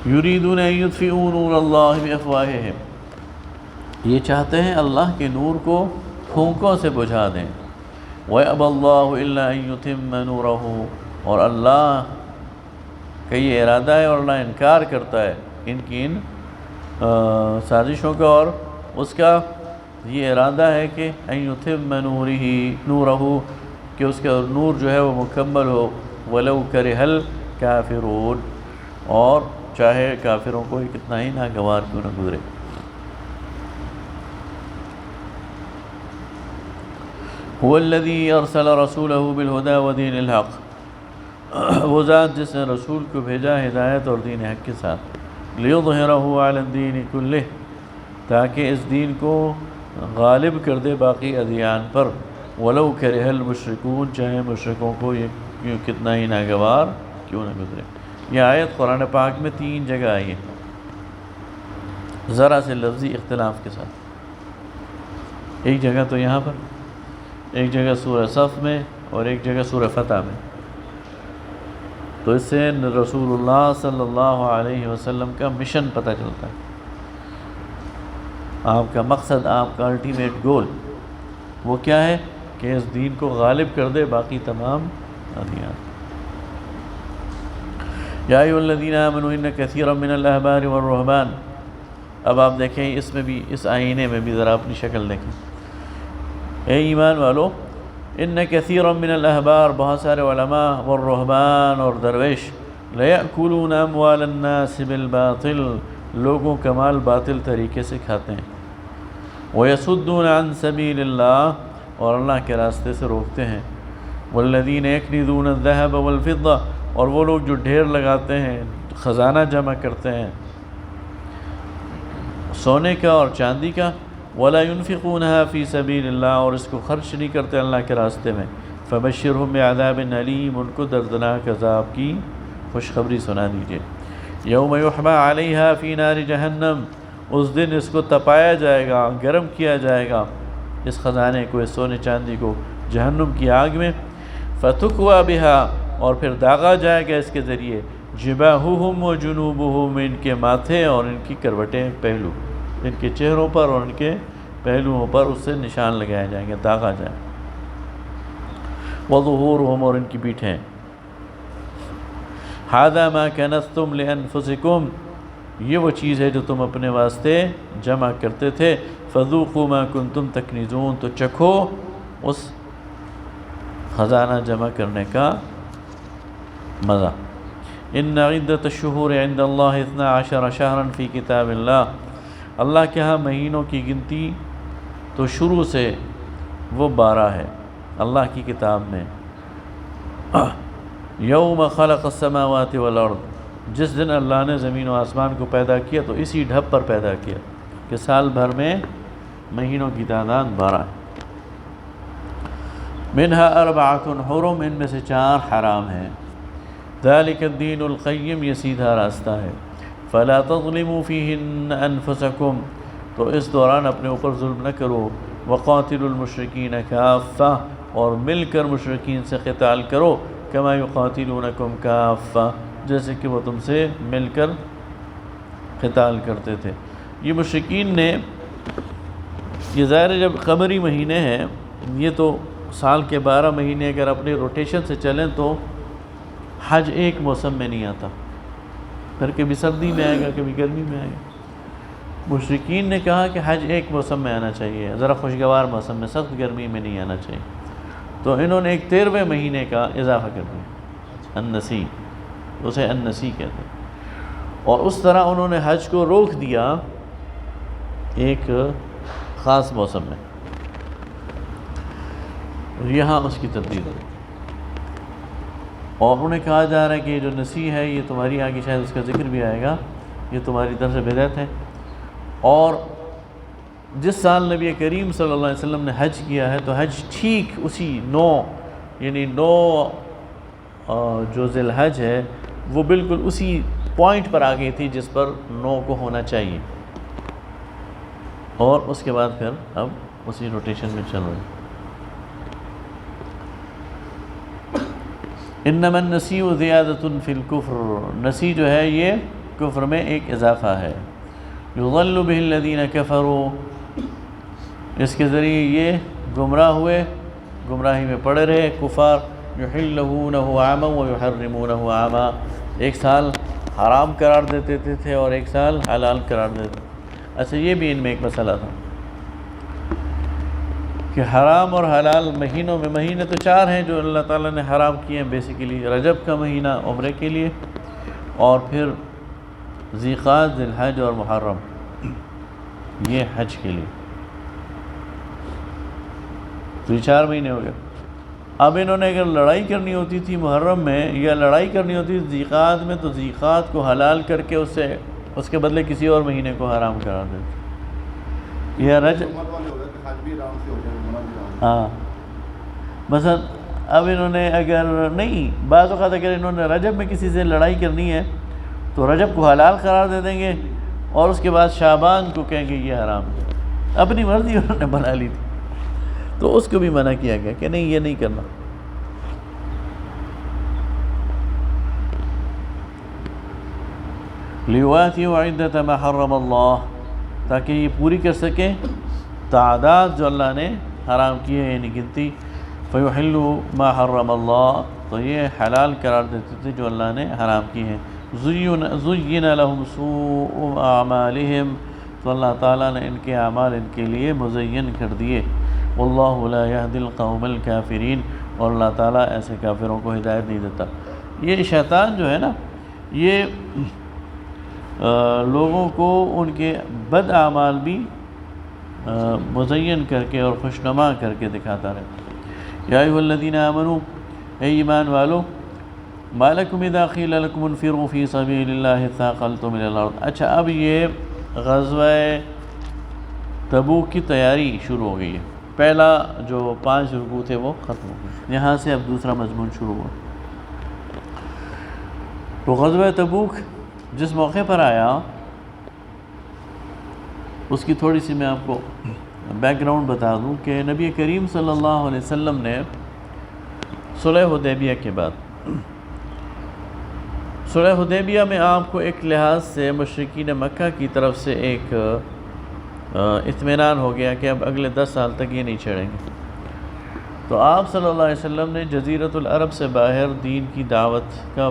یریدون ان یطفئوا نور اللہ بافواہہم، یہ چاہتے ہیں اللہ کے نور کو پھونکوں سے بجھا دیں، وَيَأْبَى اللَّهُ إِلَّا أَن يُتِمَّ نُورَهُ، اور اللہ کا یہ ارادہ ہے اور اللہ انکار کرتا ہے ان کی سازشوں کا، اور اس کا یہ ارادہ ہے کہ أَن يُتِمَّ نُورَهُ، کہ اس کا نور جو ہے وہ مکمل ہو، وَلَوْ كَرِهَ الْكَافِرُونَ، اور چاہے کافروں کو یہ کتنا ہی ناگوار کیوں نہ گزرے۔ هو الذي ارسل رسوله بالهدى ودين الحق، وہ ذات جس نے رسول کو بھیجا ہدایت اور دین حق کے ساتھ، ليظهره على الدين كله، تاکہ اس دین کو غالب کر دے باقی ادیان پر، ولو کرہ المشرکون، چاہے مشرکوں کو یہ کتنا ہی ناگوار کیوں نہ گزرے۔ یہ آیت قرآن پاک میں 3 جگہ آئی ہے ذرا سے لفظی اختلاف کے ساتھ، ایک جگہ تو یہاں پر، ایک جگہ سورہ صف میں، اور ایک جگہ سورہ فتح میں۔ تو اس سے رسول اللہ صلی اللہ علیہ وسلم کا مشن پتہ چلتا ہے، آپ کا مقصد، آپ کا الٹیمیٹ گول وہ کیا ہے کہ اس دین کو غالب کر دے باقی تمام ادیان۔ یا ایھا الذین آمنوا ان کثیرا من الاحبار والرہبان، اب آپ دیکھیں اس میں بھی، اس آئینے میں بھی ذرا اپنی شکل دیکھیں، اے ایمان والو، ان کثیرا من الاحبار، بہت سارے علماء، والرہبان، اور درویش، لیأکلون اموال الناس بالباطل، لوگوں کا مال باطل طریقے سے کھاتے ہیں، ویصدون عن سبیل اللہ، اور اللہ کے راستے سے روکتے ہیں، والذین یکنزون الذهب والفضہ، اور وہ لوگ جو ڈھیر لگاتے ہیں، خزانہ جمع کرتے ہیں سونے کا اور چاندی کا، ولا ينفقونها فی سبیل اللہ، اور اس کو خرچ نہیں کرتے اللہ کے راستے میں، فبشرهم بعذاب علیم، ان کو دردناک عذاب کی خوشخبری سنا دیجیے۔ یوم یحمى علیہا فی نار جہنم، اس دن اس کو تپایا جائے گا، گرم کیا جائے گا، اس خزانے کو، اس سونے چاندی کو، جہنم کی آگ میں، فتکوى بها، اور پھر داغا جائے گا اس کے ذریعے، جباہہم و جنوبہم، ان کے ماتھے اور ان کی کروٹیں، پہلو، ان کے چہروں پر اور ان کے پہلوؤں پر اس سے نشان لگائے جائیں گے، داغا جائے، وظہورہم، اور ان کی پیٹھیں، ھذا ما کنزتم لانفسکم، یہ وہ چیز ہے جو تم اپنے واسطے جمع کرتے تھے، فذوقوا ما کنتم تکنزون، تو چکھو اس خزانہ جمع کرنے کا مزہ۔ ان عدۃ الشہور عند اللہ 12 شہرا فی کتاب اللہ، اللہ کے ہاں مہینوں کی گنتی تو شروع سے وہ 12 ہے اللہ کی کتاب میں۔ یوم خلق السماوات والارض، جس دن اللہ نے زمین و آسمان کو پیدا کیا تو اسی ڈھب پر پیدا کیا کہ سال بھر میں مہینوں کی تعداد 12 ہے۔ منہا 4 حرم، ان میں سے 4 حرام ہیں، ذالک الدین القیم، یہ سیدھا راستہ ہے، فلا تظلموا فیہن انفسکم، تو اس دوران اپنے اوپر ظلم نہ کرو. وقاتلوا المشرکین کافہ، اور مل کر مشرکین سے قتال کرو. کما یقاتلونکم کافہ، جیسے کہ وہ تم سے مل کر قتال کرتے تھے. یہ مشرکین نے، یہ ظاہر ہے جب قمری مہینے ہیں، یہ تو سال کے 12 مہینے اگر اپنے روٹیشن سے چلیں تو حج ایک موسم میں نہیں آتا، پھر کبھی سردی میں آئے گا، کبھی گرمی میں آئے گا. مشرکین نے کہا کہ حج ایک موسم میں آنا چاہیے، ذرا خوشگوار موسم میں، سخت گرمی میں نہیں آنا چاہیے. تو انہوں نے ایک 13ویں مہینے کا اضافہ کر دیا، النسی، اسے النسی کہتے ہیں. اور اس طرح انہوں نے حج کو روک دیا ایک خاص موسم میں. یہاں اس کی تبدیل ہوئی، اور انہیں کہا جا رہا ہے کہ یہ جو نسی ہے یہ تمہاری آگے شاید اس کا ذکر بھی آئے گا، یہ تمہاری طرف سے بدعت ہے. اور جس سال نبی کریم صلی اللہ علیہ وسلم نے حج کیا ہے تو حج ٹھیک اسی 9 یعنی 9 جو ذی الحج ہے وہ بالکل اسی پوائنٹ پر آ گئی تھی جس پر 9 کو ہونا چاہیے، اور اس کے بعد پھر اب اسی روٹیشن میں چل رہے. انما النسی زیادۃ فی الکفر، نسی جو ہے یہ کفر میں ایک اضافہ ہے. یضل بہ الذین کفروا، اس کے ذریعے یہ گمراہ ہوئے، گمراہی میں پڑے رہے کفار. یحلونہ عاما ویحرمونہ عاما، ایک سال حرام قرار دیتے تھے اور ایک سال حلال قرار دیتے تھے. اچھا یہ بھی ان میں ایک مسئلہ تھا کہ حرام اور حلال مہینوں میں، مہینے تو 4 ہیں جو اللہ تعالیٰ نے حرام کیے ہیں بیسیکلی. رجب کا مہینہ عمرے کے لیے، اور پھر ذی قعدہ، ذی الحج اور محرم یہ حج کے لیے. تو یہ 4 مہینے ہو گئے. اب انہوں نے اگر لڑائی کرنی ہوتی تھی محرم میں یا لڑائی کرنی ہوتی تھی ذی قعدہ میں تو ذی قعدہ کو حلال کر کے اس کے بدلے کسی اور مہینے کو حرام کرا دیتے. یا ہاں مثلا اب انہوں نے اگر نہیں، بعض اوقات اگر انہوں نے رجب میں کسی سے لڑائی کرنی ہے تو رجب کو حلال قرار دے دیں گے اور اس کے بعد شعبان کو کہیں گے یہ حرام ہے. اپنی مرضی انہوں نے بنا لی تھی، تو اس کو بھی منع کیا گیا کہ نہیں یہ نہیں کرنا. لیواتیوا عدۃ ما حرم اللہ، تاکہ یہ پوری کر سکیں تعداد جو اللہ نے حرام کی ہے یعنی گنتی. فیحلوا ما حرم اللہ، تو یہ حلال قرار دیتے تھے جو اللہ نے حرام کی ہے. زین لہم سوء اعمالہم، تو اللہ تعالیٰ نے ان کے اعمال ان کے لیے مزین کر دیے. واللہ لا یہدی القوم الکافرین، اور اللہ تعالیٰ ایسے کافروں کو ہدایت نہیں دیتا. یہ شیطان جو ہے نا، یہ لوگوں کو ان کے بد اعمال بھی مزین کر کے اور خوشنما کر کے دکھاتا رہے. یا ایھا الذین آمنوا، اے ایمان والو، ما لکم اذا قیل لکم انفروا فی سبیل اللہ اثاقلتم الی الارض. اچھا اب یہ غزوہ تبوک کی تیاری شروع ہو گئی ہے. پہلا جو 5 رکوع تھے وہ ختم ہو گئے، یہاں سے اب دوسرا مضمون شروع ہوا. تو غزوہ تبوک جس موقع پر آیا اس کی تھوڑی سی میں آپ کو بیک گراؤنڈ بتا دوں کہ نبی کریم صلی اللہ علیہ وسلم نے صلح حدیبیہ کے بعد، صلح حدیبیہ میں آپ کو ایک لحاظ سے مشرکین مکہ کی طرف سے ایک اطمینان ہو گیا کہ اب اگلے 10 سال تک یہ نہیں چھڑیں گے. تو آپ صلی اللہ علیہ وسلم نے جزیرۃ العرب سے باہر دین کی دعوت کا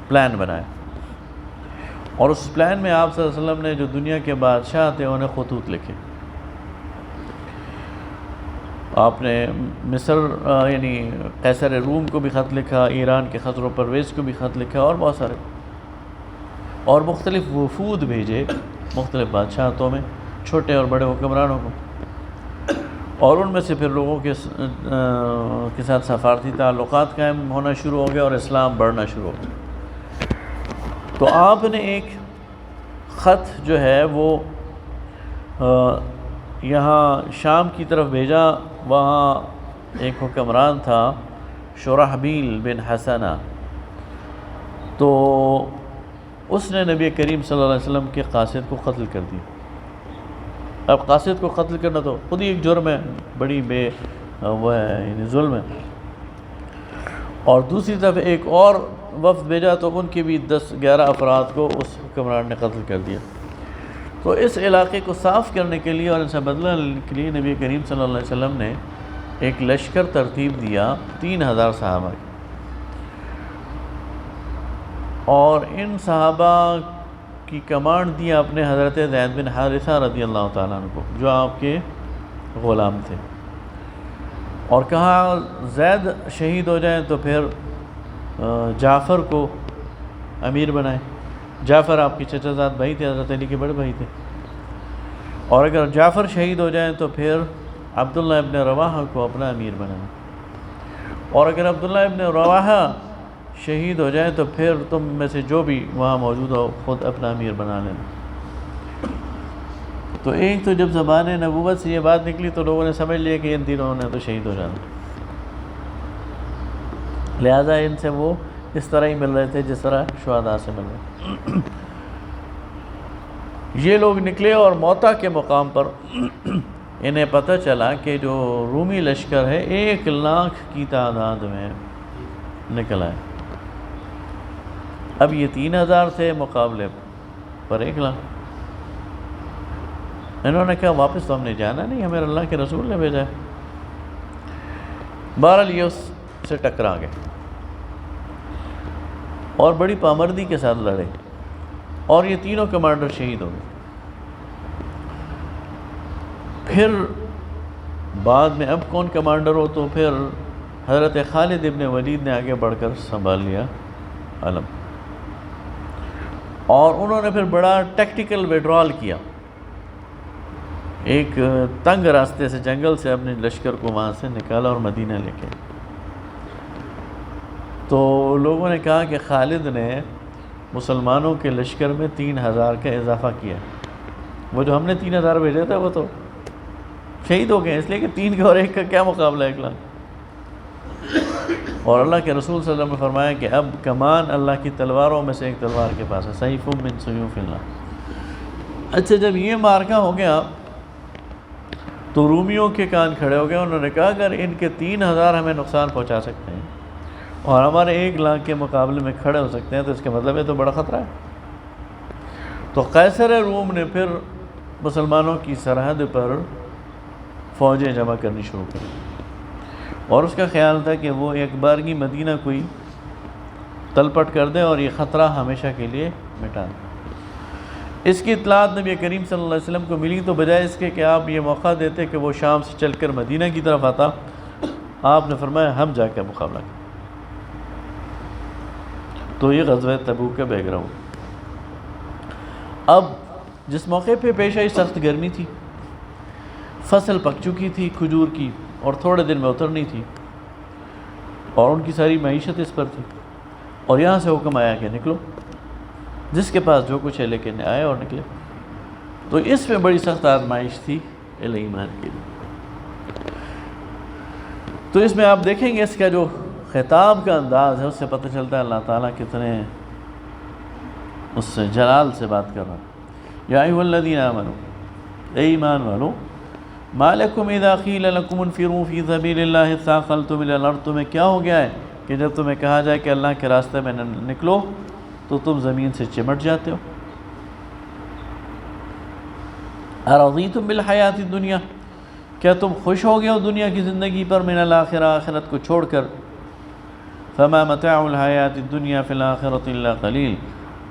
پلان بنایا، اور اس پلان میں آپ صلی اللہ علیہ وسلم نے جو دنیا کے بادشاہ تھے انہیں خطوط لکھے. آپ نے مصر یعنی قیصر روم کو بھی خط لکھا، ایران کے خسرو پرویز کو بھی خط لکھا، اور بہت سارے اور مختلف وفود بھیجے مختلف بادشاہتوں میں، چھوٹے اور بڑے حکمرانوں کو، اور ان میں سے پھر لوگوں کے ساتھ سفارتی تعلقات قائم ہونا شروع ہو گئے اور اسلام بڑھنا شروع ہو گیا. تو آپ نے ایک خط جو ہے وہ یہاں شام کی طرف بھیجا. وہاں ایک حکمران تھا شرحبیل بن حسنہ، تو اس نے نبی کریم صلی اللہ علیہ وسلم کے قاصد کو قتل کر دیا. اب قاصد کو قتل کرنا تو خود ہی ایک جرم ہے، بڑی وہ ہے یعنی ظلم ہے. اور دوسری طرف ایک اور وفد بھیجا تو ان کے بھی 10-11 افراد کو اس حکمران نے قتل کر دیا. تو اس علاقے کو صاف کرنے کے لیے اور ان سے بدلہ لینے کے لیے نبی کریم صلی اللہ علیہ وسلم نے ایک لشکر ترتیب دیا 3000 صحابہ کی. اور ان صحابہ کی کمانڈ دیا اپنے حضرت زید بن حارثہ رضی اللہ تعالیٰ عنہ کو، جو آپ کے غلام تھے. اور کہا زید شہید ہو جائیں تو پھر جعفر کو امیر بنائیں. جعفر آپ کے چچا زاد بھائی تھے، حضرت علی کے بڑے بھائی تھے. اور اگر جعفر شہید ہو جائیں تو پھر عبداللہ ابن رواحہ کو اپنا امیر بنائیں. اور اگر عبداللہ ابن رواحہ شہید ہو جائیں تو پھر تم میں سے جو بھی وہاں موجود ہو خود اپنا امیر بنا لینا. تو ایک تو جب زبان نبوت سے یہ بات نکلی تو لوگوں نے سمجھ لیا کہ ان تینوں نے تو شہید ہو جانا، لہٰذا ان سے وہ اس طرح ہی مل رہے تھے جس طرح شہداء سے مل رہے. یہ لوگ نکلے اور موتا کے مقام پر انہیں پتہ چلا کہ جو رومی لشکر ہے 1 لاکھ کی تعداد میں نکل آئے. اب یہ 3000 تھے مقابلے پر 1 لاکھ. انہوں نے کہا واپس تو ہم نے جانا نہیں، ہمیں اللہ کے رسول نے بھیجا ہے. بہرحال یہ اس سے ٹکرا گئے اور بڑی پامردی کے ساتھ لڑے اور یہ تینوں کمانڈر شہید ہو گئے. پھر بعد میں اب کون کمانڈر ہو تو پھر حضرت خالد ابن ولید نے آگے بڑھ کر سنبھال لیا علم. اور انہوں نے پھر بڑا ٹیکٹیکل ویڈرال کیا، ایک تنگ راستے سے جنگل سے اپنے لشکر کو وہاں سے نکالا اور مدینہ لے کے. تو لوگوں نے کہا کہ خالد نے مسلمانوں کے لشکر میں 3000 کا اضافہ کیا. وہ جو ہم نے 3000 بھیجے تھے وہ تو شہید ہو گئے، اس لیے کہ 3 کا اور 1 کا کیا مقابلہ ہے 1 لاکھ. اور اللہ کے رسول صلی اللہ علیہ وسلم نے فرمایا کہ اب کمان اللہ کی تلواروں میں سے ایک تلوار کے پاس ہے، سیف من سیوف اللہ. اچھا جب یہ مارکا ہو گیا تو رومیوں کے کان کھڑے ہو گئے. انہوں نے کہا اگر ان کے 3000 ہمیں نقصان پہنچا سکتے ہیں اور ہمارے 1 لاکھ کے مقابلے میں کھڑے ہو سکتے ہیں تو اس کا مطلب ہے تو بڑا خطرہ ہے. تو قیصر روم نے پھر مسلمانوں کی سرحد پر فوجیں جمع کرنی شروع کر اور اس کا خیال تھا کہ وہ ایک بارگی مدینہ کوئی تلپٹ کر دے اور یہ خطرہ ہمیشہ کے لیے مٹا دے. اس کی اطلاعات نبی کریم صلی اللہ علیہ وسلم کو ملی تو بجائے اس کے کہ آپ یہ موقع دیتے کہ وہ شام سے چل کر مدینہ کی طرف آتا، آپ نے فرمایا ہم جا کے مقابلہ کریں. تو یہ غزوہ تبوک کا بیک گراؤنڈ. اب جس موقع پہ پیش آئی سخت گرمی تھی، فصل پک چکی تھی کھجور کی اور تھوڑے دن میں اترنی تھی اور ان کی ساری معیشت اس پر تھی. اور یہاں سے حکم آیا کہ نکلو، جس کے پاس جو کچھ ہے لے کے آئے اور نکلے. تو اس میں بڑی سخت آزمائش تھی اہل ایمان کے لیے. تو اس میں آپ دیکھیں گے اس کا جو خطاب کا انداز ہے اس سے پتہ چلتا ہے اللہ تعالیٰ کتنے اس سے جلال سے بات کر رہا. یا ایھا الذین آمنوا، اے ایمان والو، ما لکم اذا قیل لکم انفروا فی سبیل اللہ اثاقلتم الی الارض، تمہیں کیا ہو گیا ہے کہ جب تمہیں کہا جائے کہ اللہ کے راستے میں نکلو تو تم زمین سے چمٹ جاتے ہو. ارضیتم بالحیات الدنیا، کیا تم خوش ہو گئے ہو دنیا کی زندگی پر، من الآخرہ، آخرت کو چھوڑ کر. فما متاع الحیات الدنیا فی الآخرۃ الا قلیل،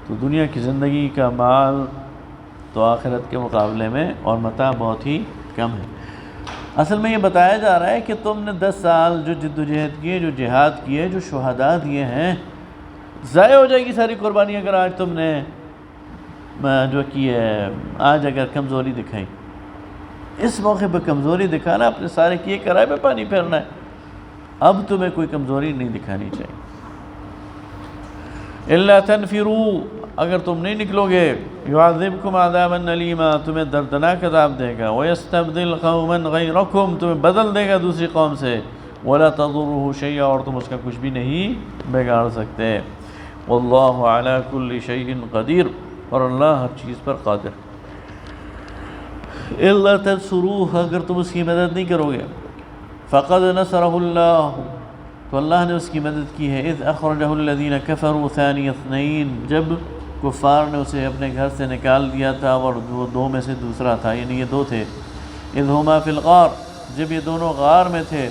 تو دنیا کی زندگی کا مال تو آخرت کے مقابلے میں اور متاع بہت ہی کم ہے. اصل میں یہ بتایا جا رہا ہے کہ تم نے 10 سال جو جد و جہد کیے، جو جہاد کیے، جو شہداء دیے ہیں، ضائع ہو جائے گی ساری قربانی اگر آج تم نے جو کی ہے آج اگر کمزوری دکھائی. اس موقع پہ کمزوری دکھانا اپنے سارے کیے کرائے پہ پانی پھیرنا ہے. اب تمہیں کوئی کمزوری نہیں دکھانی چاہیے. الا تنفروا، اگر تم نہیں نکلو گے، یعذبکم عذابا علیما، تمہیں دردناک عذاب دے گا، ویستبدل قوما غیرکم، تمہیں بدل دے گا دوسری قوم سے، ولا تضرہ شیئا، اور تم اس کا کچھ بھی نہیں بگاڑ سکتے. واللہ علی کل شیء قدیر، اور اللہ ہر چیز پر قادر. الا تنصروہ، اگر تم اس کی مدد نہیں کرو گے، فقد نصرہ اللہ، تو اللہ نے اس کی مدد کی ہے، اذ اخرجہ الذین کفروا ثانی اثنین، جب کفار نے اسے اپنے گھر سے نکال دیا تھا اور وہ دو میں سے دوسرا تھا، یعنی یہ دو تھے، اذ ہما فی الغار، جب یہ دونوں غار میں تھے،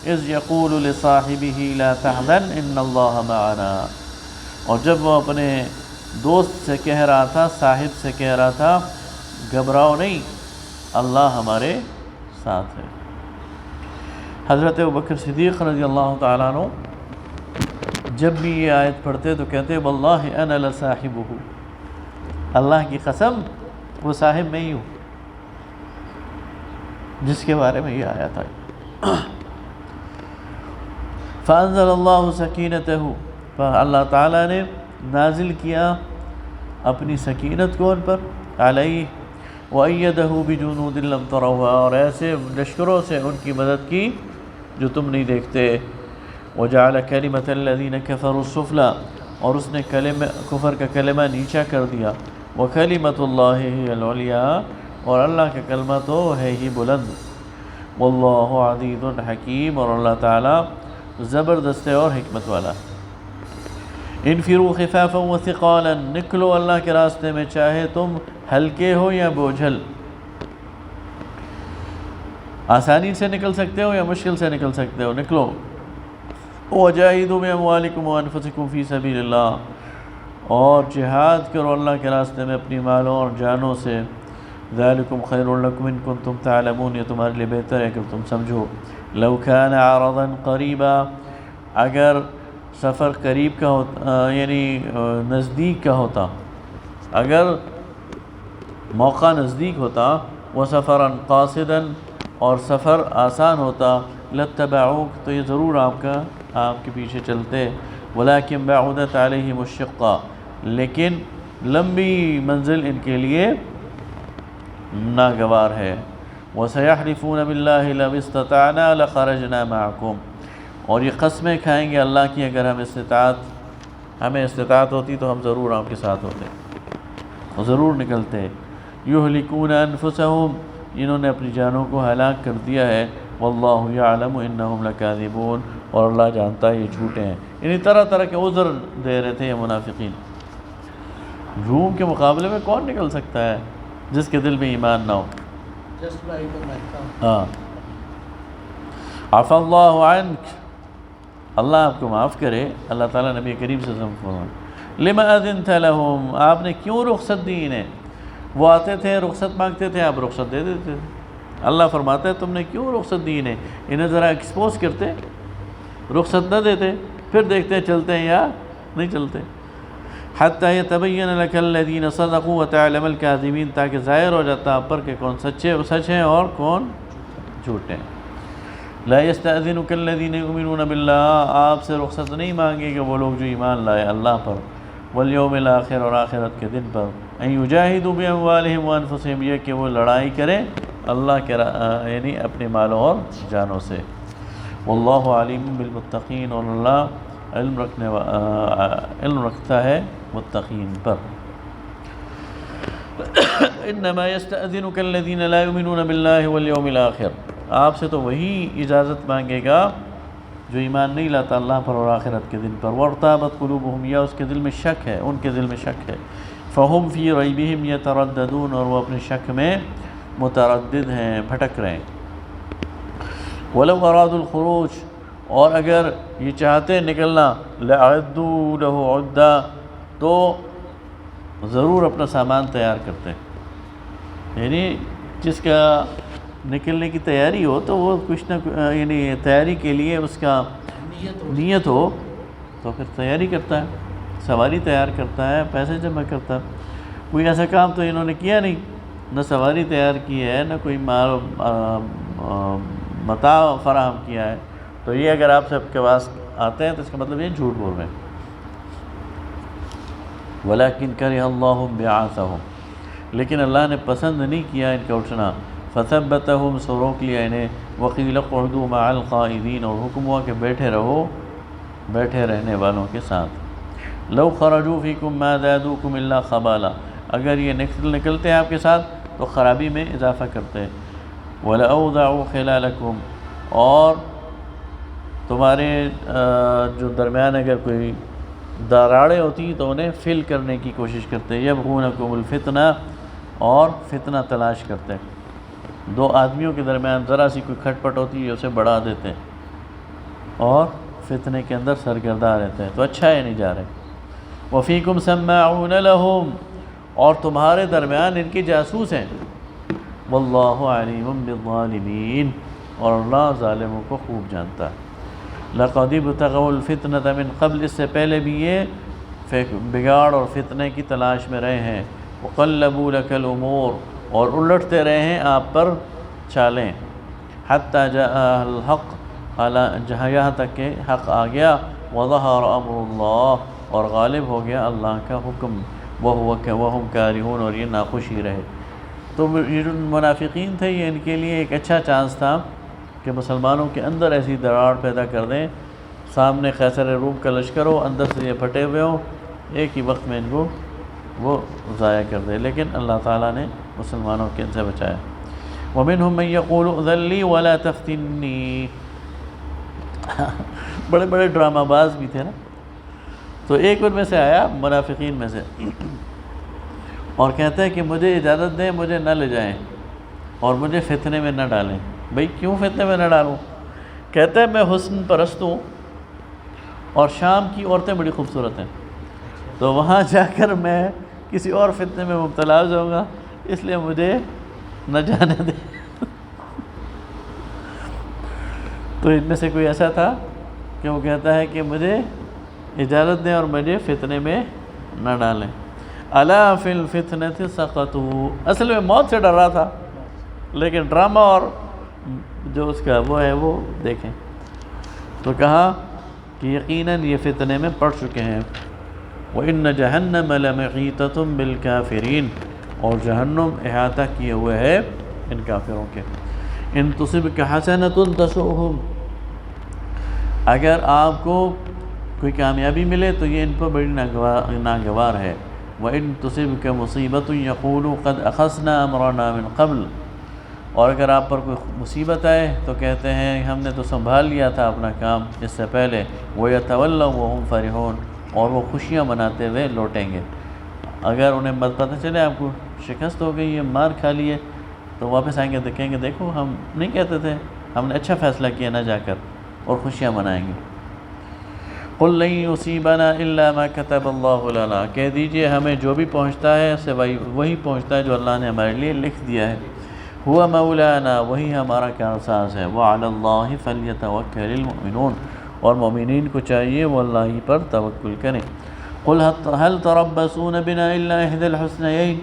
اذ یقول لصاحبہ لا تحزن ان اللہ معنا، اور جب وہ اپنے دوست سے کہہ رہا تھا، صاحب سے کہہ رہا تھا، گھبراؤ نہیں، اللہ ہمارے ساتھ ہے۔ حضرت ابوبکر صدیق رضی اللہ تعالیٰ عنہ جب بھی یہ آیت پڑھتے تو کہتے واللہ انا لصاحبہ، اللہ کی قسم وہ صاحب میں ہی ہوں جس کے بارے میں یہ آیت آئی۔ فانزل اللہ سکینتہ، اللہ تعالیٰ نے نازل کیا اپنی سکینت کو ان پر، علیہ، وَأَيَّدَهُ بِجُنُودٍ لَمْ تَرَوْهَا، اور ایسے لشکروں سے ان کی مدد کی جو تم نہیں دیکھتے، وَجَعَلَ كَلِمَةَ الَّذِينَ كَفَرُوا السُّفْلَىٰ، اور اس نے کفر کا کلمہ نیچا کر دیا، وَكَلِمَةُ اللَّهِ هِيَ الْعُلْيَا، اور اللہ کا کلمہ تو ہے ہی بلند، وَاللَّهُ عَزِيزٌ حَكِيمٌ، اور اللہ تعالیٰ زبردست اور حکمت والا۔ انفروا خفافا وثقالا، نکلو اللہ کے راستے میں چاہے تم ہلکے ہو یا بوجھل، آسانی سے نکل سکتے ہو یا مشکل سے نکل سکتے ہو، نکلو۔ وجاہدوا باموالکم وانفسکم فی سبیل اللہ، اور جہاد کرو اللہ کے راستے میں اپنی مالوں اور جانوں سے، ذالکم خیر لکم ان کنتم تعلمون، یہ تمہارے لیے بہتر ہے اگر تم سمجھو۔ لو کان عرضا قریبا، اگر سفر قریب کا ہوتا، یعنی نزدیک کا ہوتا، اگر موقع نزدیک ہوتا، وسفرا قاصدا، اور سفر آسان ہوتا، لاتبعوک، تو یہ ضرور آپ کے پیچھے چلتے، ولکن بعدت علیہم الشقہ، لیکن لمبی منزل ان کے لیے ناگوار ہے، وسیحلفون باللہ لو استطعنا لخرجنا معکم، اور یہ قسمیں کھائیں گے اللہ کی، اگر ہمیں استطاعت ہوتی تو ہم ضرور آپ کے ساتھ ہوتے، ضرور نکلتے۔ یہلکون انفسہم، انہوں نے اپنی جانوں کو ہلاک کر دیا ہے، واللہ یعلم انہم لکاذبون، اور اللہ جانتا ہے یہ جھوٹے ہیں، یعنی طرح طرح کے عذر دے رہے تھے یہ منافقین۔ روم کے مقابلے میں کون نکل سکتا ہے جس کے دل میں ایمان نہ ہو؟ ہاں، عفا اللہ عنک، اللہ آپ کو معاف کرے، اللہ تعالیٰ نبی کریم صلی اللہ علیہ وسلم فرمائے، لما اذنت لہم، آپ نے کیوں رخصت دی انہیں؟ وہ آتے تھے رخصت مانگتے تھے، آپ رخصت دے دیتے تھے۔ اللہ فرماتا ہے تم نے کیوں رخصت دی انہیں ذرا ایکسپوز کرتے، رخصت نہ دیتے، پھر دیکھتے چلتے ہیں یا نہیں چلتے۔ حتی یتبین لک الذین صدقوا وتعلم الکاذبین، تاکہ ظاہر ہو جاتا آپ پر کہ کون سچ ہیں اور کون جھوٹے ہیں۔ لا یستأذنک الذین یؤمنون باللہ، آپ سے رخصت نہیں مانگے کہ وہ لوگ جو ایمان لائے اللہ پر، والیوم الآخر، اور آخرت کے دن پر، ان یجاہدوا باموالہم وانفسہم، یہ کہ وہ لڑائی کریں اللہ کے یعنی اپنے مالوں اور جانوں سے۔ واللہ علیم بالمتقین، اور اللہ علم رکھتا ہے متقین پر۔ انما یستأذنک الذین لا یؤمنون باللہ والیوم الآخر، آپ سے تو وہی اجازت مانگے گا جو ایمان نہیں لاتا اللہ پر اور آخرت کے دن پر، وارتابت قلوبہم، یا اس کے دل میں شک ہے، ان کے دل میں شک ہے، فہم فی ریبہم یترددون، اور وہ اپنے شک میں متردد ہیں، بھٹک رہے ہیں۔ ولو ارادوا الخروج، اور اگر یہ چاہتے نکلنا، لأعدوا لہ عدہ، تو ضرور اپنا سامان تیار کرتے، یعنی جس کا نکلنے کی تیاری ہو تو وہ کچھ نہ یعنی تیاری کے لیے اس کا نیت ہو تو پھر تیاری کرتا ہے، سواری تیار کرتا ہے، پیسے جمع کرتا ہے۔ کوئی ایسا کام تو انہوں نے کیا نہیں، نہ سواری تیار کی ہے، نہ کوئی متاع فراہم کیا ہے، تو یہ اگر آپ سب کے پاس آتے ہیں تو اس کا مطلب یہ جھوٹ بول رہے ہیں۔ وَلَكِنْ كَرِهَ اللَّهُ بِعَاثَهُمْ، لیکن اللہ نے پسند نہیں کیا ان کا اٹھنا، فَثَبَّتَهُمْ، سو روک لیا انہیں، وَقِيلَ اقْعُدُوا مَعَ الْقَاعِدِينَ، اور حکم ہوا کہ بیٹھے رہو بیٹھے رہنے والوں کے ساتھ۔ لَوْ خَرَجُوا فِيكُمْ مَا زَادُوكُمْ إِلَّا خَبَالًا، اگر یہ نکلتے ہیں آپ کے ساتھ تو خرابی میں اضافہ کرتے ہیں۔ وَلَأَوْضَعُوا خِلَالَكُمْ، اور تمہارے جو درمیان اگر کوئی دراڑیں ہوتی تو انہیں فل کرنے کی کوشش کرتے، یبغونکم الفتنہ، اور فتنہ تلاش کرتے۔ دو آدمیوں کے درمیان ذرا سی کوئی کھٹ پٹ ہوتی ہے اسے بڑھا دیتے اور فتنے کے اندر سرگرداں رہتے ہیں، تو اچھا ہے نہیں جا رہے۔ وَفِيكُمْ سَمَّاعُونَ لَهُمْ، اور تمہارے درمیان ان کے جاسوس ہیں۔ وَاللَّهُ عَلِيمٌ بِالظَّالِمِينَ، اور اللہ ظالموں کو خوب جانتا ہے۔ لَقَدِ ابْتَغَوُا الْفِتْنَةَ مِنْ قَبْلِ، اس سے پہلے بھی یہ بگاڑ اور فتنے کی تلاش میں رہے ہیں۔ وَقَلَّبُوا لَكَ الْأُمُورَ، اور الٹتے رہے ہیں آپ پر چالیں۔ حَتَّى جَاءَ الْحَقُّ، جہاں یہاں تک کہ حق آ گیا۔ وَظَهَرَ أَمْرُ اللَّهِ، اور غالب ہو گیا اللہ کا حکم۔ وَهُمْ كَارِهُونَ، اور یہ ناخوشی رہے۔ تو یہ جو منافقین تھے یہ ان کے لیے ایک اچھا چانس تھا کہ مسلمانوں کے اندر ایسی دراڑ پیدا کر دیں، سامنے قیصر روم کا لشکر ہو، اندر سے یہ پھٹے ہوئے ہوں، ایک ہی وقت میں ان کو وہ ضائع کر دے، لیکن اللہ تعالیٰ نے مسلمانوں کے ان سے بچایا۔ وَمِنْهُمْ مَنْ يَقُولُ ائْذَن لِّي وَلَا تَفْتِنِّي، بڑے بڑے ڈرامہ باز بھی تھے نا، تو ایک ان میں سے آیا منافقین میں سے اور کہتا ہے کہ مجھے اجازت دیں، مجھے نہ لے جائیں اور مجھے فتنے میں نہ ڈالیں۔ بھئی کیوں فتنے میں نہ ڈالوں؟ کہتا ہے میں حسن پرست ہوں اور شام کی عورتیں بڑی خوبصورت ہیں، تو وہاں جا کر میں کسی اور فتنے میں مبتلا ہو جاؤں گا، اس لیے مجھے نہ جانے دیں۔ تو ان میں سے کوئی ایسا تھا کہ وہ کہتا ہے کہ مجھے اجازت دیں اور مجھے فتنے میں نہ ڈالیں۔ الا فی الفتنۃ سقطوا، اصل میں موت سے ڈر رہا تھا، لیکن ڈرامہ اور جو اس کا وہ ہے وہ دیکھیں، تو کہا کہ یقیناً یہ فتنے میں پڑ چکے ہیں۔ وَإِنَّ جَهَنَّمَ لَمُحِيطَةٌ بِالْكَافِرِينَ، اور جہنم احاطہ کیے ہوئے ہے ان کافروں کے۔ ان تصبک حسنۃ تسؤہم، اگر آپ کو کوئی کامیابی ملے تو یہ ان پر بڑی ناگوار ہے۔ وَإِن تُصِبْكَ مُصِيبَةٌ يَقُولُوا قَدْ أَخَذْنَا أَمْرَنَا مِنْ قَبْلُ، اور اگر آپ پر کوئی مصیبت آئے تو کہتے ہیں ہم نے تو سنبھال لیا تھا اپنا کام اس سے پہلے۔ وَيَتَوَلَّوْا وَهُمْ فَرِحُونَ، اور وہ خوشیاں مناتے ہوئے لوٹیں گے۔ اگر انہیں پتہ چلے آپ کو شکست ہو گئی ہے، مار کھا لی ہے، تو واپس آئیں گے تو کہیں گے دیکھو ہم نہیں کہتے تھے، ہم نے اچھا فیصلہ کیا نہ جا کر، اور خوشیاں منائیں گے۔ قُلْ لَن يُصِيبَنَا إِلَّا مَا كَتَبَ اللَّهُ لَنَا، کہہ دیجئے ہمیں جو بھی پہنچتا ہے سوائے وہی پہنچتا ہے جو اللہ نے ہمارے لیے لکھ دیا ہے۔ هُوَ مَوْلَانَا، وہی ہمارا کارساز ہے۔ وَعَلَى اللَّهِ فَلْيَتَوَكَّلِ الْمُؤْمِنُونَ، اور مومنین کو چاہیے وہ اللہ ہی پر توکل کریں۔ قُلْ هَلْ تَرَبَّصُونَ بِنَا إِلَّا إِحْدَى الْحُسْنَيَيْنِ،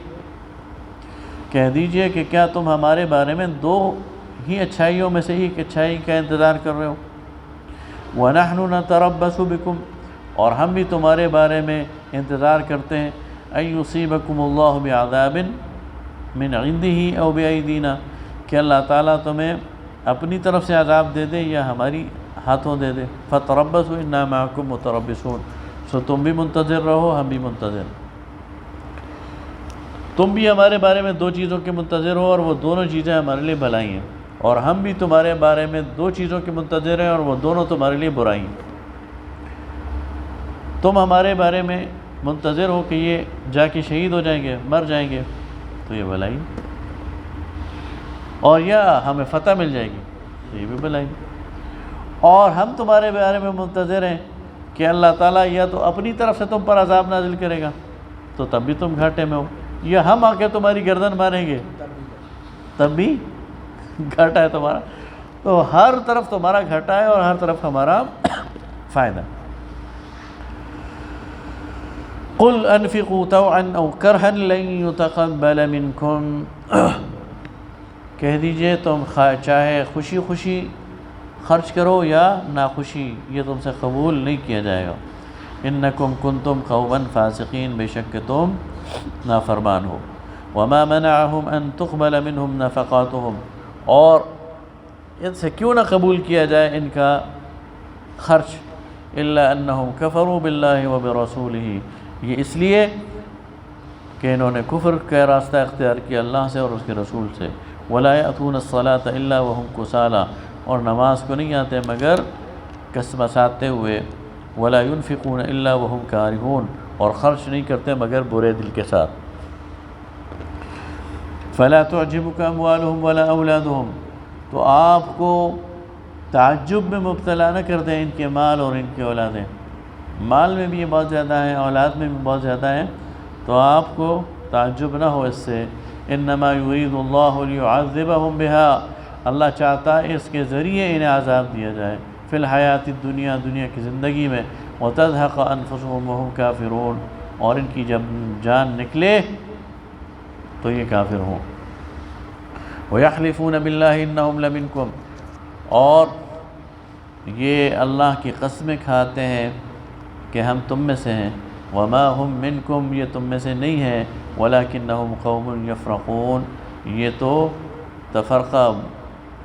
کہہ دیجئے کہ کیا تم ہمارے بارے میں دو ہی اچھائیوں میں سے ایک اچھائی کا انتظار کر رہے ہو؟ وَنَحْنُ نَتَرَبَّصُ بِكُمْ، اور ہم بھی تمہارے بارے میں انتظار کرتے ہیں، أَن يُصِيبَكُمُ اللَّهُ بِعَذَابٍ مِّنْ عِنْدِهِ أَوْ بِأَيْدِينَا، کہ اللہ تعالیٰ تمہیں اپنی طرف سے عذاب دے دے یا ہماری ہاتھوں دے دے۔ فَتَرَبَّصُوا إِنَّا مَعَكُمْ مُتَرَبِّصُونَ، سو تم بھی منتظر رہو ہم بھی منتظر، تم بھی ہمارے بارے میں دو چیزوں کے منتظر ہو اور وہ دونوں چیزیں ہمارے لیے بھلائی ہیں، اور ہم بھی تمہارے بارے میں دو چیزوں کے منتظر ہیں اور وہ دونوں تمہارے لیے برائی ہیں۔ تم ہمارے بارے میں منتظر ہو کہ یہ جا کے شہید ہو جائیں گے، مر جائیں گے، تو یہ بھلائی، اور یا ہمیں فتح مل جائے گی تو یہ بھی بھلائی، اور ہم تمہارے بارے میں منتظر ہیں کہ اللہ تعالیٰ یا تو اپنی طرف سے تم پر عذاب نازل کرے گا تو تب بھی تم گھاٹے میں ہو، یا ہم آ کے تمہاری گردن ماریں گے تب بھی گھاٹا ہے تمہارا۔ تو ہر طرف تمہارا گھاٹا ہے اور ہر طرف ہمارا فائدہ۔ قُلْ أَنْفِقُوا طَوْعًا أَوْ كَرْهًا لَن يُتَقَبَّلَ مِنْكُمْ، کہہ دیجئے تم چاہے خوشی خوشی خرچ کرو یا ناخوشی، یہ تم سے قبول نہیں کیا جائے گا۔ إِنَّكُمْ كُنْتُمْ قَوْمًا فَاسِقِينَ، بے شک کہ تم نافرمان ہو۔ وَمَا مَنَعَهُمْ أَن تُقْبَلَ مِنْهُمْ نَفَقَاتُهُمْ، اور ان سے کیوں نہ قبول کیا جائے ان کا خرچ، إِلَّا أَنَّهُمْ كَفَرُوا بِاللَّهِ وَبِرَسُولِهِ، یہ اس لیے کہ انہوں نے کفر کا راستہ اختیار کیا اللہ سے اور اس کے رسول سے۔ وَلَا يَأْتُونَ الصَّلَاةَ إِلَّا وَهُمْ كُسَالَىٰ، اور نماز کو نہیں آتے مگر کسمساتے ہوئے۔ وَلَا يُنْفِقُونَ إِلَّا وَهُمْ كَارِهُونَ، اور خرچ نہیں کرتے مگر برے دل کے ساتھ۔ فَلَا تُعْجِبُكَ أَمْوَالُهُمْ وَلَا أَوْلَادُهُمْ، تو آپ کو تعجب میں مبتلا نہ کر دیں ان کے مال اور ان کی اولادیں۔ مال میں بھی یہ بہت زیادہ ہے، اولاد میں بھی بہت زیادہ ہے، تو آپ کو تعجب نہ ہو اس سے۔ انما یرید اللہ لیعذبہم بہا، اللہ چاہتا ہے اس کے ذریعے انہیں عذاب دیا جائے، فی الحیات الدنیا، دنیا کی زندگی میں، وتزہق انفسہم وہم کافرون، اور ان کی جب جان نکلے تو یہ کافر ہوں۔ ویحلفون باللہ انہم لمنکم، اور یہ اللہ کی قسمیں کھاتے ہیں کہ ہم تم میں سے ہیں، وما ہم منکم، یہ تم میں سے نہیں ہے، ولکنہم قوم یفرقون، یہ تو تفرقہ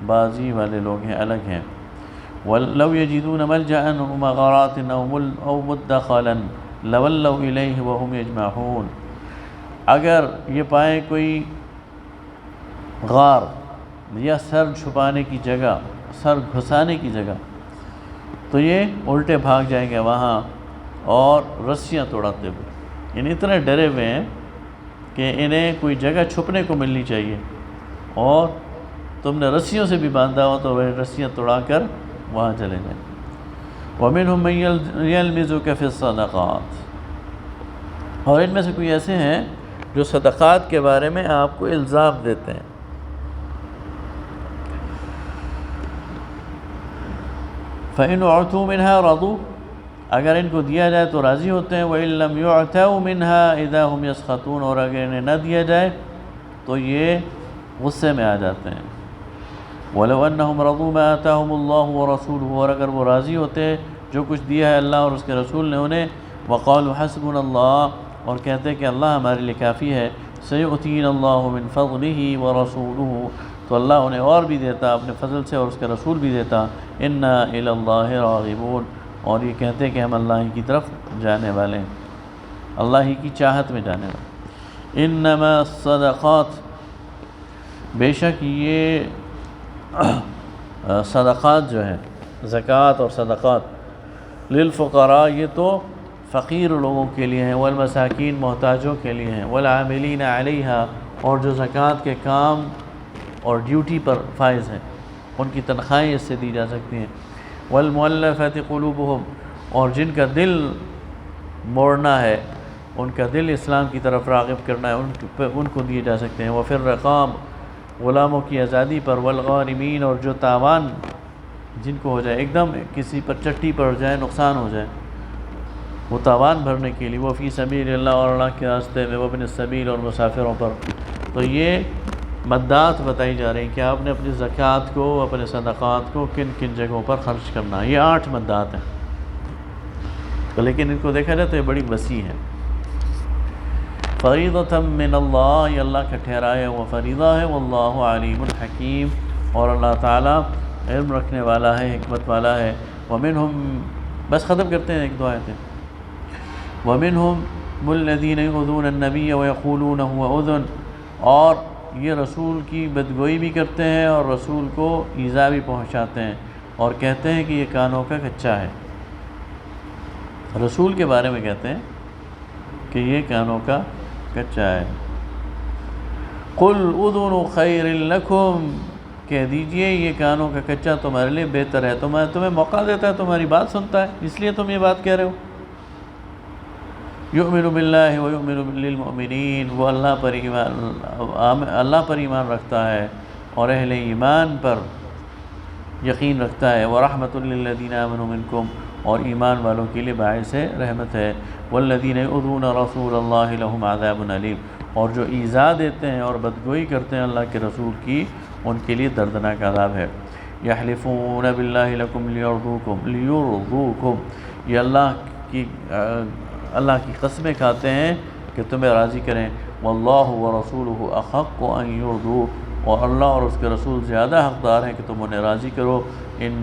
بازی والے لوگ ہیں، الگ ہیں۔ وَلَوْ يَجِدُونَ مَلْجَأً وَمَغَارَاتٍ أَوْ مُدَّخَلًا لَوَلَّوْا إِلَيْهِ وَهُمْ يَجْمَعُونَ، اگر یہ پائیں کوئی غار یا سر چھپانے کی جگہ، سر گھسانے کی جگہ، تو یہ الٹے بھاگ جائیں گے وہاں اور رسیاں توڑاتے ہوئے، یعنی اتنے ڈرے ہوئے ہیں کہ انہیں کوئی جگہ چھپنے کو ملنی چاہیے، اور تم نے رسیوں سے بھی باندھا ہو تو وہ رسیاں توڑا کر وہاں چلے جائیں۔ وَمِنْهُمْ مَنْ يَلْمِزُكَ فِي الصَّدَقَاتِ، اور ان میں سے کوئی ایسے ہیں جو صدقات کے بارے میں آپ کو الزام دیتے ہیں۔ فَإِنْ أُعْطُوا مِنْهَا رَضُوا، اگر ان کو دیا جائے تو راضی ہوتے ہیں، وَإِن لَّمْ يُعْطَوْا مِنْهَا إِذَا هُمْ يَسْخَطُونَ، اور اگر انہیں نہ دیا جائے تو یہ غصے میں آ جاتے ہیں۔ وَلَوْ أَنَّهُمْ رَضُوا مَا آتَاهُمُ اللَّهُ وَرَسُولُهُ، اور اگر وہ راضی ہوتے جو کچھ دیا ہے اللہ اور اس کے رسول نے انہیں، وَقَالُوا حَسْبُنَا اللَّهُ، اور کہتے کہ اللہ ہمارے لیے کافی ہے، سَيُؤْتِينَ اللَّهُ مِنْ فَضْلِهِ وَرَسُولُهُ، تو اللہ انہیں اور بھی دیتا اپنے فضل سے اور اس کے رسول بھی دیتا۔ إِنَّا إِلَى اللَّهِ رَاغِبُونَ، اور یہ کہتے کہ ہم اللہ ہی کی طرف جانے والے ہیں، اللہ ہی کی چاہت میں جانے والے۔ انما الصدقات، بے شک یہ صدقات جو ہیں، زکوٰۃ اور صدقات، للفقراء، یہ تو فقیر لوگوں کے لیے ہیں، والمساکین، محتاجوں کے لیے ہیں، والعاملین علیہا، اور جو زکوٰۃ کے کام اور ڈیوٹی پر فائز ہیں ان کی تنخواہیں اس سے دی جا سکتی ہیں، والمؤلفۃ قلوبہم، اور جن کا دل موڑنا ہے، ان کا دل اسلام کی طرف راغب کرنا ہے، ان کو دیے جا سکتے ہیں، وفی الرقاب، غلاموں کی آزادی پر، والغارمین، اور جو تاوان جن کو ہو جائے، ایک دم کسی پر چٹی پڑ جائے، نقصان ہو جائے، وہ تاوان بھرنے کے لیے، وہ فی سبیل اللہ، اور اللہ کے راستے میں، وابن السبیل، اور مسافروں پر۔ تو یہ مدات بتائی جا رہی ہیں کہ آپ نے اپنی زکوٰۃ کو، اپنے صدقات کو کن کن جگہوں پر خرچ کرنا ہے۔ یہ 8 مدات ہیں، لیکن ان کو دیکھا جائے تو یہ بڑی وسیع ہے۔ فریضۃ من اللہ، یہ اللہ کا ٹھہرایا ہوا فریضہ ہے، واللہ علیم حکیم، اور اللہ تعالیٰ علم رکھنے والا ہے، حکمت والا ہے۔ ومنہم، بس ختم کرتے ہیں، 1-2 آیتیں۔ ومنہم الذین یؤذون النبی ویقولون هو اذن، اور یہ رسول کی بدگوئی بھی کرتے ہیں اور رسول کو ایذا بھی پہنچاتے ہیں، اور کہتے ہیں کہ یہ کانوں کا کچا ہے، رسول کے بارے میں کہتے ہیں کہ یہ کانوں کا کچا ہے۔ قل اذن خیر لکم، کہہ دیجئے یہ کانوں کا کچا تمہارے لیے بہتر ہے، تمہیں موقع دیتا ہے، تمہاری بات سنتا ہے، اس لیے تم یہ بات کہہ رہے ہو۔ یؤمن باللہ ویؤمن للمؤمنین، وہ اللہ پر ایمان رکھتا ہے اور اہل ایمان پر یقین رکھتا ہے، ورحمۃ للذین آمنوا منکم، اور ایمان والوں کے لیے باعث رحمت ہے، والذین یؤذون رسول اللہ لہم عذاب علیم، اور جو ایذا دیتے ہیں اور بدگوئی کرتے ہیں اللہ کے رسول کی، ان کے لیے دردناک عذاب ہے۔ یحلفون باللہ لکم لیرضوکم، یہ اللہ کی قسمیں کھاتے ہیں کہ تمہیں راضی کریں، واللہ ورسولہ احق ان یرضوہ، اور اللہ اور اس کے رسول زیادہ حقدار ہیں کہ تم انہیں راضی کرو، ان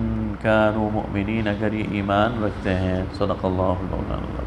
کانوا مؤمنین، اگر یہ ایمان رکھتے ہیں۔ صدق اللہ مولانا۔